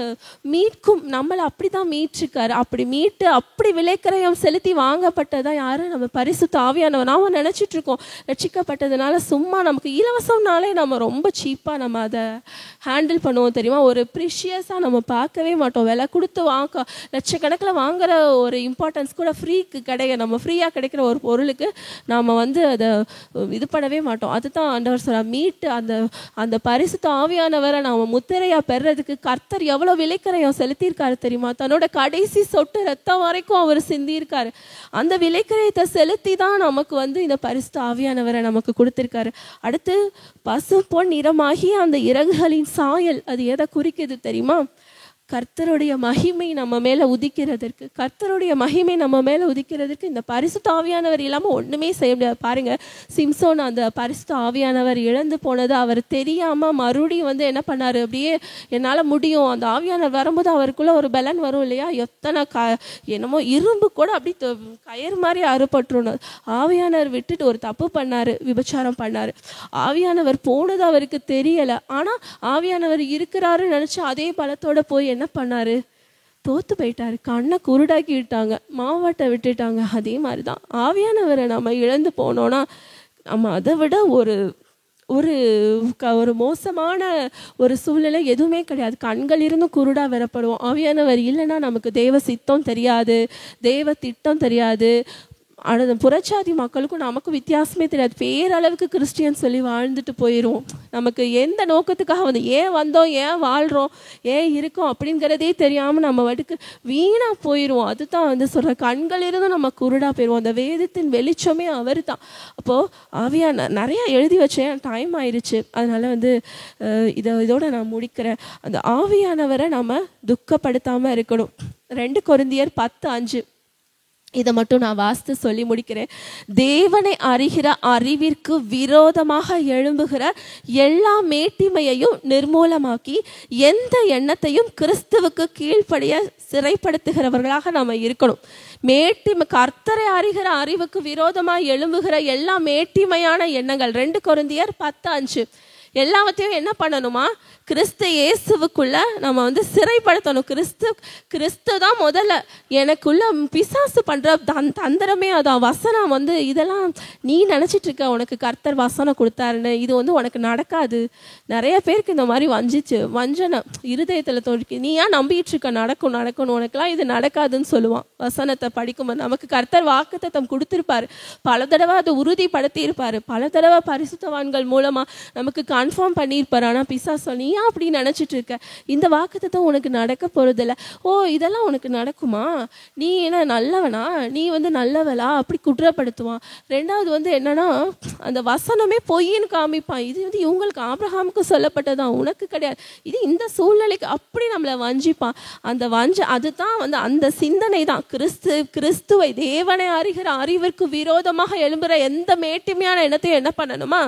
மீட்கும் நம்மளை அப்படி தான் மீட்சிருக்காரு. அப்படி மீட்டு அப்படி விலைக்கிரயம் செலுத்தி வாங்கப்பட்டதான் யார்? நம்ம பரிசுத்த ஆவியானவர். நாம் நினச்சிட்ருக்கோம் ரட்சிக்கப்பட்டதுனால சும்மா நமக்கு இலவசம்னாலே நம்ம ரொம்ப சீப்பாக நம்ம அதை ஹேண்டில் பண்ணுவோம் தெரியுமா? ஒரு ப்ரிஷியஸாக நம்ம பார்க்கவே மாட்டோம். விலை கொடுத்து லட்சக்கணக்கில் வாங்குகிற ஒரு இம்பார்ட்டன்ஸ் கூட ஃப்ரீக்கு கிடையாது. நம்ம ஃப்ரீயாக கிடைக்கிற ஒரு பொருளுக்கு நாம் வந்து அதை இது பண்ணவே மாட்டோம். அதுதான் ஆண்டவர் சொல்கிறார். மீட்டு அந்த பரிசுத்த ஆவியானவரை நாம் முத்திரையா பெறதுக்கு கர்த்தர் எவ்வளோ விலைக்கிரயம் செலுத்தியிருக்காரு தெரியுமா? தன்னோட கடைசி சொட்டு ரத்தம் வரைக்கும் அவர் சிந்தியிருக்காரு. அந்த விலைக்கிரயத்தை செலுத்தி தான் நமக்கு வந்து இந்த பரிசுத்த ஆவியானவரை நமக்கு கொடுத்திருக்காரு. அடுத்து பசு பொன் நிறமாகி அந்த இறகுகளின் சாயல், அது எதை குறிக்குது தெரியுமா? கர்த்தருடைய மகிமை நம்ம மேலே உதிக்கிறதற்கு, கர்த்தருடைய மகிமை நம்ம மேலே உதிக்கிறதுக்கு இந்த பரிசுத்த ஆவியானவர் இல்லாமல் ஒன்றுமே செய்ய முடியாது. பாருங்க, சிம்சோன் அந்த பரிசுத்த ஆவியானவர் இழந்து போனது அவர் தெரியாமல் மறுபடியும் வந்து என்ன பண்ணார்? அப்படியே என்னால் முடியும், அந்த ஆவியானவர் வரும்போது அவருக்குள்ள ஒரு பலன் வரும் இல்லையா? எத்தனை என்னமோ இரும்பு கூட அப்படி கயிறு மாதிரி அறுபட்டுருணும். ஆவியானவர் விட்டுட்டு ஒரு தப்பு பண்ணார், விபச்சாரம் பண்ணார். ஆவியானவர் போனது அவருக்கு தெரியலை. ஆனால் ஆவியானவர் இருக்கிறாருன்னு நினச்சி அதே பலத்தோட போய் என்ன பண்ணாரு? தோத்து போயிட்டாரு. கண்ணை குருடாக்கி விட்டாங்க, மாவாட்டை விட்டுட்டாங்க. அதே மாதிரி தான் ஆவியானவரை நம்ம இழந்து போனோன்னா நம்ம அதை விட ஒரு மோசமான ஒரு சூழ்நிலை எதுவுமே கிடையாது. கண்கள் இருந்தும் குருடாக வரப்படுவோம். ஆவியானவர் இல்லைன்னா நமக்கு தேவ சித்தம் தெரியாது, தேவ திட்டம் தெரியாது. ஆனால் புறச்சாதி மக்களுக்கும் நமக்கும் வித்தியாசமே தெரியாது. பேரளவுக்கு கிறிஸ்டியன் சொல்லி வாழ்ந்துட்டு போயிடுவோம். நமக்கு எந்த நோக்கத்துக்காக வந்து ஏன் வந்தோம், ஏன் வாழ்கிறோம், ஏன் இருக்கோம் அப்படிங்கிறதே தெரியாமல் நம்ம வாட்டுக்கு வீணாக போயிடுவோம். அதுதான் வந்து சொல்கிற, கண்கள் இருந்தும் நம்ம குருடாக போயிடுவோம். அந்த வேதத்தின் வெளிச்சமே அவர் தான். அப்போது ஆவியான நிறையா எழுதி வச்சேன், டைம் ஆயிடுச்சு, அதனால் வந்து இதோட நான் முடிக்கிறேன். அந்த ஆவியானவரை நம்ம துக்கப்படுத்தாமல் இருக்கணும். 2 கொரிந்தியர் 10:5. இதை மட்டும் நான் வாசித்து சொல்லி முடிக்கிறேன். தேவனை அறிகிற அறிவிற்கு விரோதமாக எழும்புகிற எல்லா மேட்டிமையையும் நிர்மூலமாக்கி எந்த எண்ணத்தையும் கிறிஸ்துவுக்கு கீழ்ப்படிய சிறைப்படுத்துகிறவர்களாக நம்ம இருக்கணும். கர்த்தரை அறிகிற அறிவுக்கு விரோதமாக எழும்புகிற எல்லா மேட்டிமையான எண்ணங்கள் 2 கொரிந்தியர் 10:5 எல்லாவற்றையும் என்ன பண்ணணுமா? கிறிஸ்து இயேசுவுக்குள்ள நம்ம சிறைப்படுத்தணும். கிறிஸ்து தான் முதல்ல. எனக்குள்ள பிசாசு பண்ற தந்திரமே அதான். வசனம் இதெல்லாம் நீ நினைச்சிட்டு இருக்க உனக்கு கர்த்தர் வசனம் கொடுத்தாருன்னு, இது உனக்கு நடக்காது. நிறைய பேருக்கு இந்த மாதிரி வஞ்சனை இருதயத்துல தோன்றி நீ ஏன் நம்பிட்டு இருக்க நடக்கணும் உனக்குலாம் இது நடக்காதுன்னு சொல்லுவான். வசனத்தை படிக்கும்போது நமக்கு கர்த்தர் வாக்குத்தத்தம் கொடுத்திருப்பாரு, பல தடவை அதை உறுதிப்படுத்தி இருப்பாரு, பல தடவை பரிசுத்தவான்கள் மூலமா நமக்கு கன்ஃபார்ம் பண்ணியிருப்பாரு. ஆனா பிசாசு நீ அப்படி நினைச்சிட்டு இருக்க, இந்த வாக்குத்தத்தம் உனக்கு நடக்க போறதில்ல. ஓ இதெல்லாம் உனக்கு நடக்குமா, நீ என்ன நல்லவனா, நீ நல்லவளா, அப்படி குற்றப்படுத்துவான். ரெண்டாவது என்னன்னா அந்த வசனமே பொய்ன்னு காமிப்பான். இது இவங்களுக்கு ஆபிரகாமுக்கு சொல்லப்பட்டதான், உனக்கு கிடையாது, இது இந்த சூழ்நிலைக்கு, அப்படி நம்மளை வஞ்சிப்பான். அந்த அதுதான் அந்த சிந்தனை தான் கிறிஸ்துவை தேவனை அறிகிற அறிவிற்கு விரோதமாக எழும்புற எந்த மேட்டிமையான எண்ணத்தையும் என்ன பண்ணணுமா?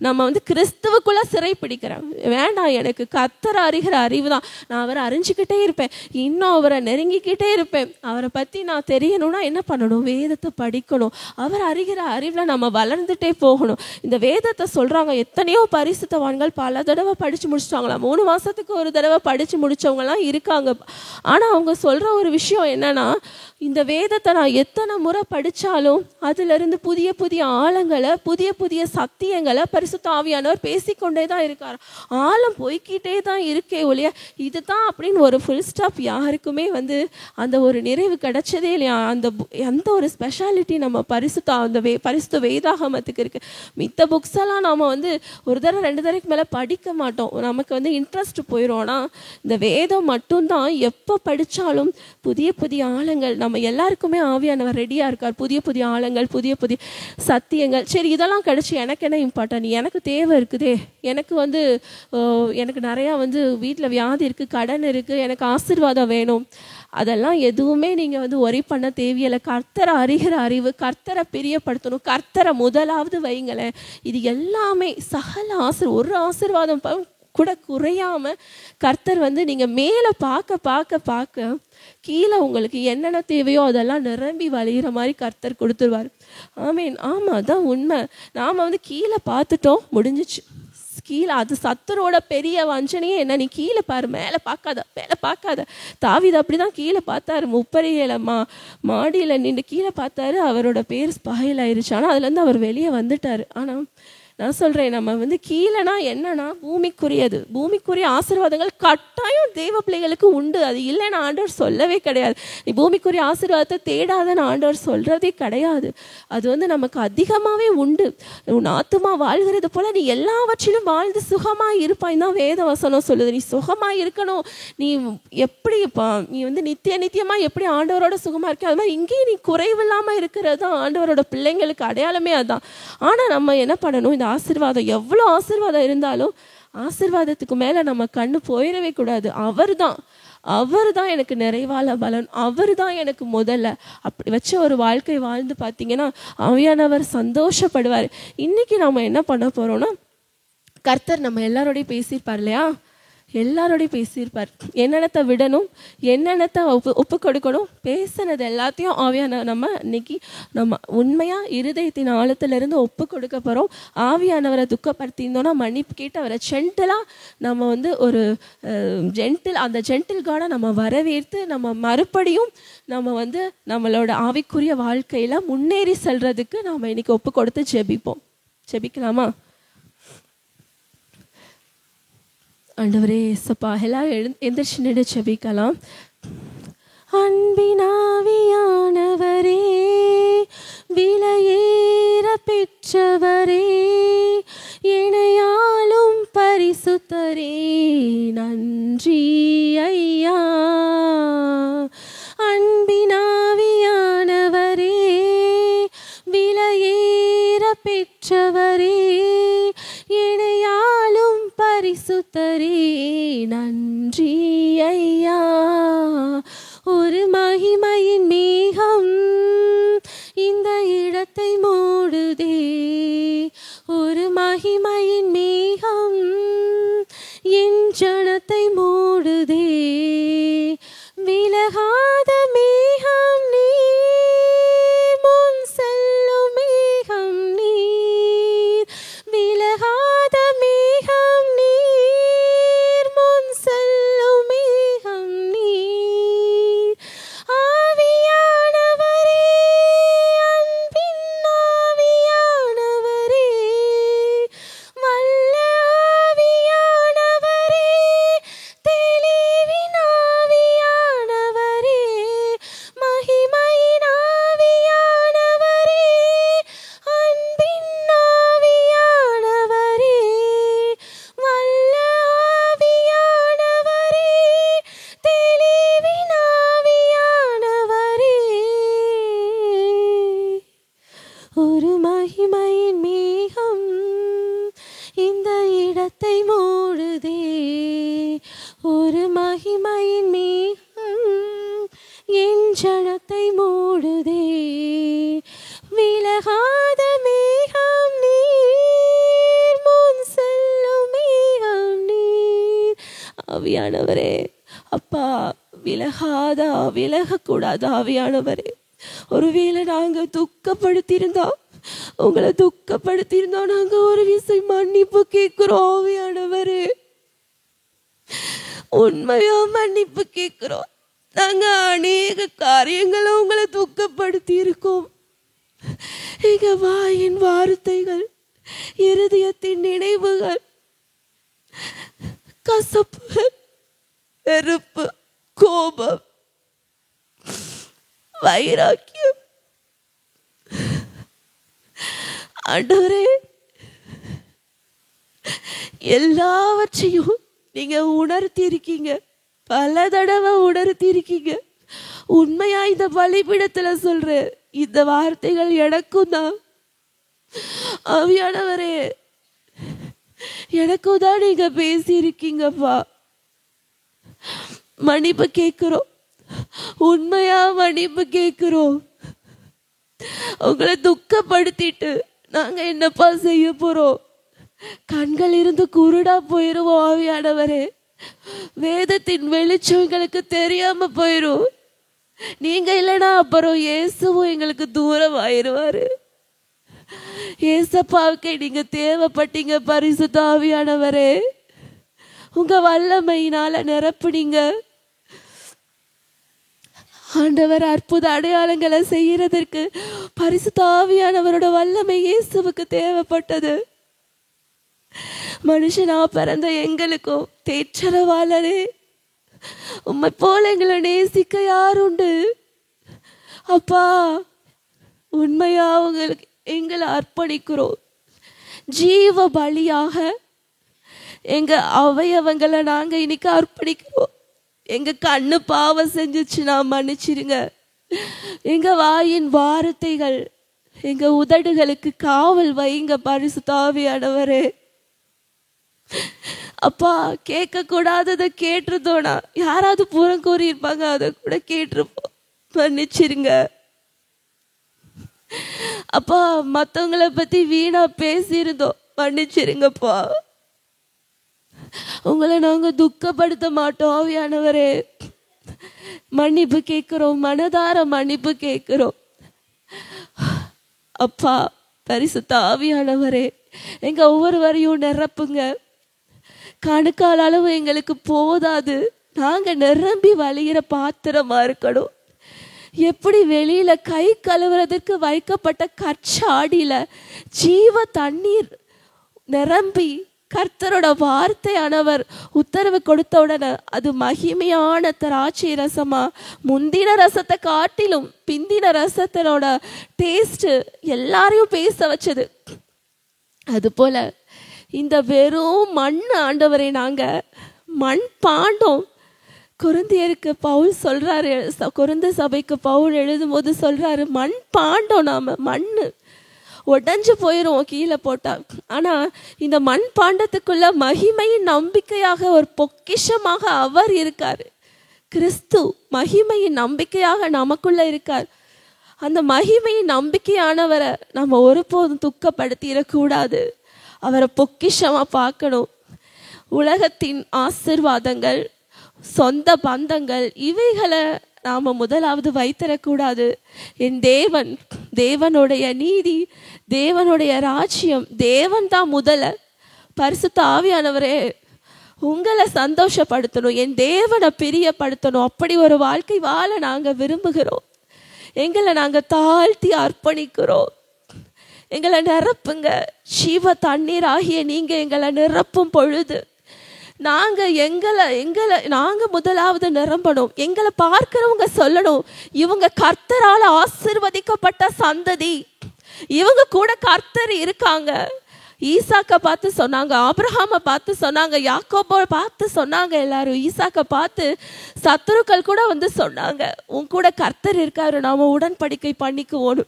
நம்ம கிறிஸ்துவுக்குள்ள சிறை பிடிக்கிறேன். வேண்டாம், எனக்கு கர்த்தரை அறிகிற அறிவு தான். நான் அவரை அறிஞ்சிக்கிட்டே இருப்பேன், இன்னும் அவரை நெருங்கிக்கிட்டே இருப்பேன். அவரை பற்றி நான் தெரியணும்னா என்ன பண்ணணும்? வேதத்தை படிக்கணும். அவர் அறிகிற அறிவில் நம்ம வளர்ந்துட்டே போகணும். இந்த வேதத்தை சொல்கிறாங்க, எத்தனையோ பரிசுத்தவான்கள் பல தடவை படித்து முடிச்சிட்டாங்களா, 3 மாதத்துக்கு ஒரு தடவை படித்து முடித்தவங்கலாம் இருக்காங்க. ஆனால் அவங்க சொல்கிற ஒரு விஷயம் என்னன்னா, இந்த வேதத்தை நான் எத்தனை முறை படித்தாலும் அதிலிருந்து புதிய புதிய ஆழங்களை, புதிய புதிய சத்தியங்களை பரிசுத்த ஆவியானவர் பேசிக்கொண்டே தான் இருக்கார். ஆழம் போய்கிட்டே தான் இருக்கே ஒழிய இதுதான் அப்படின்னு ஒரு ஃபுல் ஸ்டாப் யாருக்குமே அந்த ஒரு நிறைவு கிடைச்சதே இல்லையா. அந்த ஒரு ஸ்பெஷாலிட்டி நம்ம பரிசுத்த வேதாகமத்துக்கு இருக்கு. மித்த புக்ஸ் எல்லாம் நாம ஒரு தடவை 2 தடவைக்கு மேலே படிக்க மாட்டோம், நமக்கு இன்ட்ரெஸ்ட் போயிடும். ஆனால் இந்த வேதம் மட்டும்தான் எப்போ படித்தாலும் புதிய புதிய ஆழங்கள், நம்ம எல்லாருக்குமே ஆவியானவர் ரெடியாக இருக்கார். புதிய புதிய ஆழங்கள், புதிய புதிய சத்தியங்கள். சரி இதெல்லாம் கிடைச்சி எனக்கு என்ன இம்பார்ட்டன்ட், எனக்கு தேவை இருக்குதே, எனக்கு எனக்கு நிறையா வீட்டில் வியாதி இருக்குது, கடன் இருக்குது, எனக்கு ஆசீர்வாதம் வேணும், அதெல்லாம் எதுவுமே நீங்கள் ஒரி பண்ண தேவையில்லை. கர்த்தரை அறிகிற அறிவு, கர்த்தரை பிரியப்படுத்தணும், கர்த்தரை முதலாவது வைங்களேன். இது எல்லாமே சகல ஒரு ஆசீர்வாதம் கூட குறையாம கர்த்தர் நீங்க மேலே பார்க்க பார்க்க பார்க்க கீழே உங்களுக்கு என்னென்ன தேவையோ அதெல்லாம் நிரம்பி வழிகிற மாதிரி கர்த்தர் கொடுத்துருவார். ஆமீன். ஆமாம், அதான் உண்மை. நாம் கீழே பார்த்துட்டோம், முடிஞ்சிச்சு. கீழே அது சத்துரோட பெரிய வஞ்சனையே என்ன, நீ கீழே பாரு, மேலே பார்க்காத. தாவீது அப்படிதான் கீழே பார்த்தாரு, முப்பரியில மாடியில் நின்று கீழே பார்த்தாரு, அவரோட பேர் ஸ்பாயில் ஆயிடுச்சு. ஆனால் அதுலேருந்து அவர் வெளியே வந்துட்டார். ஆனால் நான் சொல்கிறேன், நம்ம கீழேனா என்னன்னா பூமிக்குரிய ஆசீர்வாதங்கள் கட்டாயம் தேவ பிள்ளைகளுக்கு உண்டு. அது இல்லைன்னு ஆண்டவர் சொல்லவே கிடையாது. நீ பூமிக்குரிய ஆசீர்வாதத்தை தேடாதன்னு ஆண்டவர் சொல்கிறதே கிடையாது. அது நமக்கு அதிகமாகவே உண்டு. உன் ஆத்துமா வாழ்கிறது போல நீ எல்லாவற்றிலும் வாழ்ந்து சுகமாக இருப்பாய் தான் வேத வசனம் சொல்லுது. நீ சுகமாக இருக்கணும், நீ எப்படி நீ நித்தியமாக எப்படி ஆண்டவரோட சுகமாக இருக்க, அது மாதிரி இங்கேயும் நீ குறைவில்லாமல் இருக்கிறது தான் ஆண்டவரோட பிள்ளைங்களுக்கு அடையாளமே அதுதான். ஆனால் நம்ம என்ன பண்ணணும், ஆசீர்வாதம் எவ்வளோ ஆசீர்வாதம் இருந்தாலும் ஆசீர்வாதத்துக்கு மேலே நம்ம கண்ணு போயிடவே கூடாது. அவர் தான் எனக்கு நிறைவான பலன், அவர் தான் எனக்கு முதல்ல. அப்படி வச்ச ஒரு வாழ்க்கை வாழ்ந்து பார்த்தீங்கன்னா ஆவியானவர் சந்தோஷப்படுவார். இன்னைக்கு நம்ம என்ன பண்ண போகிறோம்னா, கர்த்தர் நம்ம எல்லாரோடையும் பேசியிருப்பார் இல்லையா, எல்லாரோடையும் பேசியிருப்பார். என்னென்னத்தை விடணும், என்னென்னத்தை ஒப்பு கொடுக்கணும், பேசினது எல்லாத்தையும் ஆவியான நம்ம இன்னைக்கு நம்ம உண்மையாக இருதயத்தின் ஆழத்திலிருந்து ஒப்பு கொடுக்க போகிறோம். ஆவியானவரை துக்கப்படுத்தியிருந்தோன்னா மன்னிப்பு கேட்டு அவரை ஜென்டிலாக நம்ம ஒரு அந்த ஜென்டில் காடை நம்ம வரவேற்று நம்ம மறுபடியும் நம்ம நம்மளோட ஆவிக்குரிய வாழ்க்கையில் முன்னேறி செல்றதுக்கு நாம் இன்னைக்கு ஒப்பு கொடுத்து ஜெபிக்கலாமா? ஆண்டவரே இயேசுப்பா, எல்லாரும் எந்திரிச்சு நின்று ஜெபிக்கலாம். அன்பினாவியானவரே, விலையேற பெற்றவரே, இணையாலும் பரிசுத்தரே, நன்றி ஐயா. அன்பினாவியானவரே, விலையேற பெற்றவரே, இணையாலும் பரிசுத்தரே, நன்றி ஐயா. ஒரு மகிமையின் மேகம் மகிமையின் மேகம் என் ஜனத்தை மூடுதே, விலகாத மேகம் நீர், முன் செல்லும் மேகம் நீர், விலகாத மேகம் நீர், முன் செல்லும் மேகம் நீர். ஆவியானவரே, அன்பின் ஆவியானவரே, வல்ல ஆவியானவரே, தெளிவின் ஆவியானவரே, மகிமையின் ஆவியானவரே, அன்பின் ஆவியானவரே, வல்ல ஆவியானவரே, தெளிவின் ஆவியானவரே. ஒரு மகிமையின் மேகம் இந்த இடத்தை மூடுதே, ஒரு மகிமையின் மேகம் என் ஜனத்தை மூடுதே, விலகாத மேகம் நீர், முன் செல்லும் மேகம் நீர். ஆவியானவரே, அப்பா, விலகக்கூடாது ஆவியானவரே. ஒருவேளை நாங்க துக்கப்படுத்தியிருந்தோம், உங்களை துக்கப்படுத்தியிருந்தோம், நாங்க ஒரு விஷயம் மன்னிப்பு கேட்கிறோம் ஆவியானவரே. உண்மையா மன்னிப்பு கேட்கிறோம். நாங்க அநேக காரியங்களை உங்களை துக்கப்படுத்தி இருக்கோம். எங்க வாயின் வார்த்தைகள், இருதயத்தின் நினைவுகள், கசப்பு, வெறுப்பு, கோபம், வைராக்கியம், ஆண்டவரே, எல்லாவற்றையும் நீங்க உணர்த்தி இருக்கீங்க, பல தடவை உணர்த்தி இருக்கீங்க. உண்மையா இந்த பலிபீடத்துல சொல்ற இந்த வார்த்தைகள் எனக்கும் தான் ஆவியானவரே, எனக்கும் தான் நீங்க பேசி இருக்கீங்கப்பா. மன்னிப்பு கேட்கிறோம், உண்மையா மன்னிப்பு கேட்கிறோம். உங்களை துக்கப்படுத்திட்டு நாங்க என்னப்பா செய்ய போறோம்? கண்கள் இருந்து குருடா போயிருவோம் ஆவியானவரே. வேதத்தின் வெளிச்சம் எங்களுக்கு தெரியாம போயிரும். நீங்க இல்லைன்னா அப்புறம் இயேசுவும் எங்களுக்கு தூரம் ஆயிடுவாரு. ஏசப்பாவுக்கு நீங்க தேவைப்பட்டீங்க பரிசுத்த ஆவியானவரே. உங்க வல்லமையினால நிரப்புனீங்க ஆண்டவர். அற்புத அடையாளங்களை செய்யறதற்கு பரிசுத்த ஆவியானவரோட வல்லமை இயேசுவுக்கு தேவைப்பட்டது. மனுஷனா பிறந்த எங்களுக்கும் தேற்றரவாளரே, உம்மை போல எங்களை நேசிக்க யாருண்டு அப்பா? உண்மையா உங்களுக்கு எங்களை அர்ப்பணிக்கிறோம். ஜீவ பலியாக எங்க அவயவங்களை நாங்க இன்னைக்கு அர்ப்பணிக்கிறோம். எங்க கண்ணு பாவம் செஞ்சிச்சுன்னா மன்னிச்சிருங்க. எங்க வாயின் வார்த்தைகள், எங்க உதடுகளுக்கு காவல் வைங்க பரிசுத்த ஆவியானவரே. அப்பா, கேட்க கூடாததை கேட்டிருந்தோனா யாராவது புறம் கூறியிருப்பாங்க, அதை கூட கேட்டிருப்போம், மன்னிச்சிருங்க அப்பா. மற்றவங்களை பத்தி வீணா பேசியிருந்தோம், மன்னிச்சிருங்கப்பா. உங்களை நாங்க துக்கப்படுத்த மாட்டோம் ஆவியானவரே. மன்னிப்பு கேட்கிறோம், மனதார மன்னிப்பு கேட்கிறோம் அப்பா. பரிசுத்த ஆவியானவரே, எங்க ஒவ்வொருவரையும் நிரப்புங்க. கணுக்கால் அளவு எங்களுக்கு போதாது, நாங்க நிரம்பி வழிகிற பாத்திரமா இருக்கணும். எப்படி வெளியில கை கழுவுறதுக்கு வைக்கப்பட்ட கற்சாடியில ஜீவ தண்ணீர் நிரம்பி கர்த்தரோட வார்த்தையானவர் உத்தரவு கொடுத்த உடனே அது மகிமையான திராட்சை ரசமா, முந்தின ரசத்தை காட்டிலும் பிந்தின ரசத்தினோட டேஸ்ட் எல்லாரையும் பேச வச்சது. அது போல இந்த வெறும் மண் ஆண்டவரை நாங்க மண் பாண்டோம். கொரிந்தியருக்கு பவுல் சொல்றாரு, கொரிந்த சபைக்கு பவுல் எழுதும் போது சொல்றாரு, மண் பாண்டோம், நாம மண்ணு உடஞ்சு போயிரும் கீழே போட்டா. ஆனா இந்த மண் பாண்டத்துக்குள்ள மகிமையின் நம்பிக்கையாக ஒரு பொக்கிஷமாக அவர் இருக்காரு. கிறிஸ்து மகிமையின் நம்பிக்கையாக நமக்குள்ள இருக்கார். அந்த மகிமையின் நம்பிக்கையானவரை நம்ம ஒருபோதும் துக்கப்படுத்திடக்கூடாது. அவரை பொக்கிஷமா பார்க்கணும். உலகத்தின் ஆசீர்வாதங்கள், சொந்த பந்தங்கள், இவைகளை நாம முதலாவது வைத்தரக்கூடாது. என் தேவன், தேவனுடைய நீதி, தேவனுடைய ராஜ்யம், தேவன் தான் முதல்ல. பரிசுத்த ஆவியானவரே உங்களை சந்தோஷப்படுத்தணும், என் தேவனை பிரியப்படுத்தணும். அப்படி ஒரு வாழ்க்கை வாழ நாங்க விரும்புகிறோம். எங்களை நாங்க தாழ்த்தி அர்ப்பணிக்கிறோம். எங்களை நிரப்புங்க. ஜீவ தண்ணீர் ஆகிய நீங்க எங்களை நிரப்பும் பொழுது நாங்க முதலாவது நிரம்பணும். எங்களை பார்க்கிறவங்க சொல்லணும், இவங்க கர்த்தரால் ஆசீர்வதிக்கப்பட்ட சந்ததி, இவங்க கூட கர்த்தர் இருக்காங்க. ஈசாக்க பார்த்து சொன்னாங்க, ஆபிரகாமை பார்த்து சொன்னாங்க, யாக்கோபை பார்த்து சொன்னாங்க. எல்லாரும் ஈசாக்க பார்த்து சத்துருக்கள் கூட வந்து சொன்னாங்க, உன் கூட கர்த்தர் இருக்காரு, நாம உடன்படிக்கை பண்ணிக்குவோம்.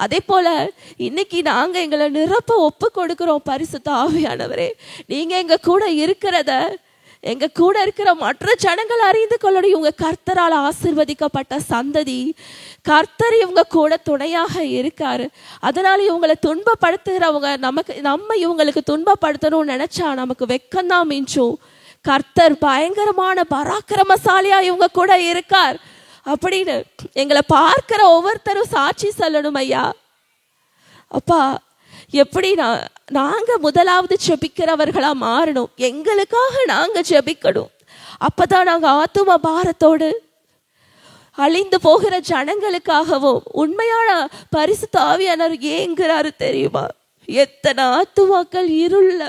அதே போல இன்னைக்கு நாங்க எங்களை நிரப்ப ஒப்பு கொடுக்கிறோம். பரிசுத்த ஆவியானவரே, நீங்க எங்க கூட இருக்கிறத எங்க கூட இருக்கிற மற்ற ஜனங்கள் அறிந்து கொள்ளணும். இவங்க கர்த்தரால் ஆசீர்வதிக்கப்பட்ட சந்ததி, கர்த்தர் இவங்க கூட துணையாக இருக்காரு. அதனால இவங்களை துன்பப்படுத்துகிறவங்க நம்ம இவங்களுக்கு துன்பப்படுத்தணும்னு நினைச்சா நமக்கு வெக்கம்தான் மிஞ்சும். கர்த்தர் பயங்கரமான பராக்கிரமசாலியா இவங்க கூட இருக்கார் அப்படின்னு எங்களை பார்க்கிற ஒவ்வொருத்தரும் சாட்சி சொல்லணும். ஐயா அப்பா, எப்படி நாங்க முதலாவது ஜெபிக்கிறவர்களா மாறணும். எங்களுக்காக நாங்க ஜெபிக்கணும். அப்பதான் நாங்க ஆத்தும பாரத்தோடு அழிந்து போகிற ஜனங்களுக்காகவும் உண்மையான பரிசுத்த ஆவியானவர் ஏங்குறாரு தெரியுமா? எத்தனை ஆத்துமாக்கள் இருள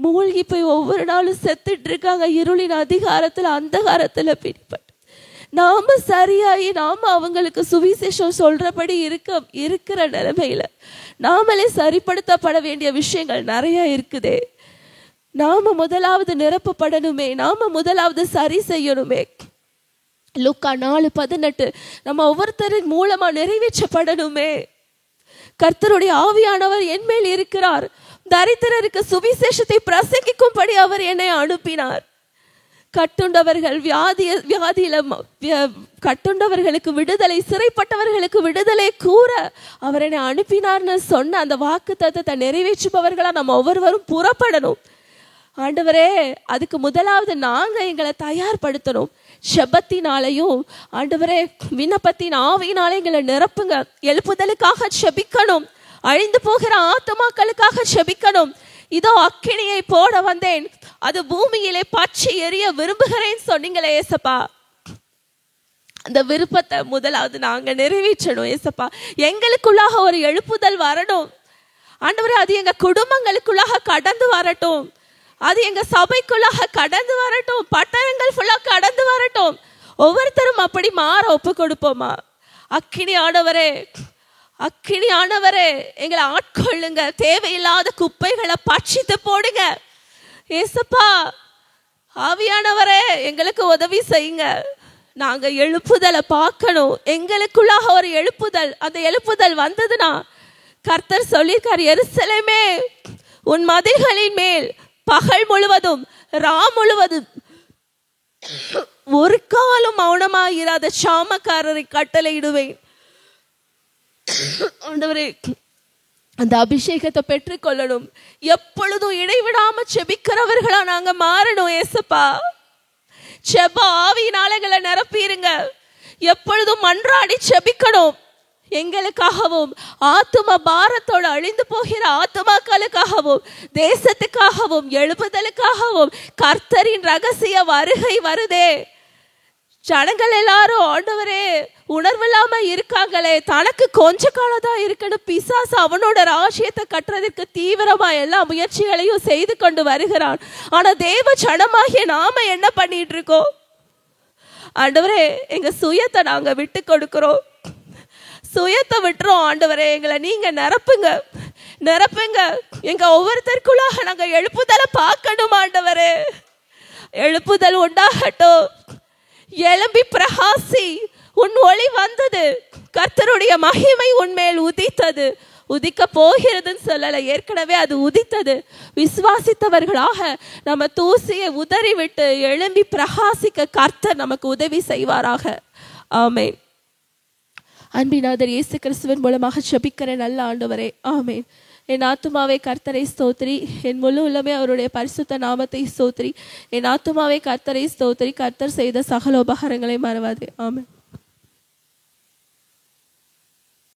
மூழ்கி போய் ஒவ்வொரு நாளும் செத்துட்டு இருக்காங்க. இருளின் அதிகாரத்துல, அந்தகாரத்துல பிடிப்பட்டு நாம சரியாயி நாம அவங்களுக்கு சுவிசேஷம் சொல்றபடி இருக்கிற நிலைமையில நாமளே சரிப்படுத்தப்பட வேண்டிய விஷயங்கள் நிறைய இருக்குதே. நாம முதலாவது நிரப்பப்படணுமே, நாம முதலாவது சரி செய்யணுமே. லூக்கா 4:18 நம்ம ஒவ்வொருத்தரின் மூலமா நிறைவேற்றப்படணுமே. கர்த்தருடைய ஆவியானவர் என் மேல் இருக்கிறார், தரித்திரருக்கு சுவிசேஷத்தை பிரசங்கிக்கும்படி அவர் என்னை அனுப்பினார். கட்டுண்டவர்கள் வியாதியில கட்டுண்டவர்களுக்கு விடுதலை, சிறைப்பட்டவர்களுக்கு விடுதலை கூற அவர் என்னை அனுப்பினார்னு சொன்ன அந்த வாக்கு தத்தத்தை நிறைவேற்றுபவர்களா நம்ம ஒவ்வொருவரும் புறப்படணும். ஆண்டவரே, அதுக்கு முதலாவது நாங்க எங்களை தயார்படுத்தணும். செபத்தினாலையும் ஆண்டவரே விண்ணப்பத்தின் ஆவியினாலே எங்களை நிரப்புங்க. எழுப்புதலுக்காக செபிக்கணும். அழிந்து போகிற ஆத்துமாக்களுக்காக செபிக்கணும். இதோ அக்கினியை போட வந்தேன், அது பூமியிலே பற்றி எரிய விரும்புகிறேன் சொன்னீங்களே ஏசப்பா. அந்த விருப்பத்தை முதலாவது நாங்க நிறைவேற்றணும் ஏசப்பா. எங்களுக்குள்ளாக ஒரு எழுப்புதல் வரணும் ஆண்டவரே. அது எங்க குடும்பங்களுக்குள்ளாக கடந்து வரட்டும், அது எங்க சபைக்குள்ளாக கடந்து வரட்டும், பட்டணங்கள் ஃபுல்லா கடந்து வரட்டும். ஒவ்வொருத்தரும் அப்படி மாற ஒப்பு கொடுப்போமா? அக்கினி ஆண்டவரே, அக்கினி ஆண்டவரே எங்களை ஆட்கொள்ளுங்க. தேவையில்லாத குப்பைகளை பட்சித்து போடுங்க ஏசப்பா. ஆவியானவரே எங்களுக்கு உதவி செய்யுங்க. நாங்க எழுப்புதலை பார்க்கணும். எங்களுக்குள்ளாக ஒரு எழுப்புதல், அந்த எழுப்புதல் வந்ததுன்னா கர்த்தர் சொல்லியிருக்கார், எருசலேமே உன் மதில்களின் மேல் பகல் முழுவதும் ரா முழுவதும் ஒரு காலம் மௌனமாயிராத சாமக்காரரை கட்டளையிடுவேன். ஆண்டவரே, அந்த அபிஷேகத்தை பெற்றுக்கொள்ளணும். எப்பொழுதும் இடைவிடாம செபிக்கிறவர்களா நாங்க மாறணும் ஏசப்பா. செப ஆவியினாலங்களை நிரப்பிருங்க. எப்பொழுதும் மன்றாடி செபிக்கணும். எங்களுக்காகவும் ஆத்தும பாரத்தோடு அழிந்து போகிற ஆத்துமாக்களுக்காகவும் தேசத்துக்காகவும் எழுப்புதலுக்காகவும் கர்த்தரின் ரகசிய வருகை வருதே. ஜனங்கள் எல்லாரும் ஆண்டவரே உணர்வில்லாம இருக்காங்களே, தனக்கு கொஞ்ச காலம் தான் இருக்கணும். பிசாசு அவனோட ராஜ்யத்தை கட்டுறதுக்கு தீவிரமா எல்லா முயற்சிகளையும் செய்து கொண்டு வருகிறான். ஆனா தேவ ஜனமாகிய நாம என்ன பண்ணிட்டு இருக்கோம்? ஆண்டவரே, எங்க சுயத்தை நாங்க விட்டு கொடுக்கிறோம். சுயத்தை விட்டுறோம். ஆண்டவரே, எங்களை நீங்க நிரப்புங்க, நிரப்புங்க. எங்க ஒவ்வொருத்தருக்குள்ளாக நாங்க எழுப்புதலை பார்க்கணும். ஆண்டவரே, எழுப்புதல் உண்டாகட்டும். எழும்பி பிரகாசி, உன் ஒளி வந்தது, கர்த்தருடைய மகிமை உன்மேல் உதித்தது. உதிக்க போகிறதுன்னு சொல்லல, ஏற்கனவே அது உதித்தது. விசுவாசித்தவர்களாக நம்ம தூசியை உதறி விட்டு எழும்பி பிரகாசிக்க கர்த்தர் நமக்கு உதவி செய்வாராக. ஆமென். அன்பினாதர் இயேசு கிறிஸ்துவின் மூலமாக ஜெபிக்கிற நல்ல ஆண்டவரே, ஆமென். என் ஆத்துமாவே கர்த்தரை ஸ்தோத்திரி, என் முழு உள்ளமே அவருடைய பரிசுத்த நாமத்தை ஸ்தோத்திரி. என் ஆத்துமாவே கர்த்தரை ஸ்தோத்திரி, கர்த்தர் செய்த சகல உபகாரங்களை மறவாதே. ஆமென்.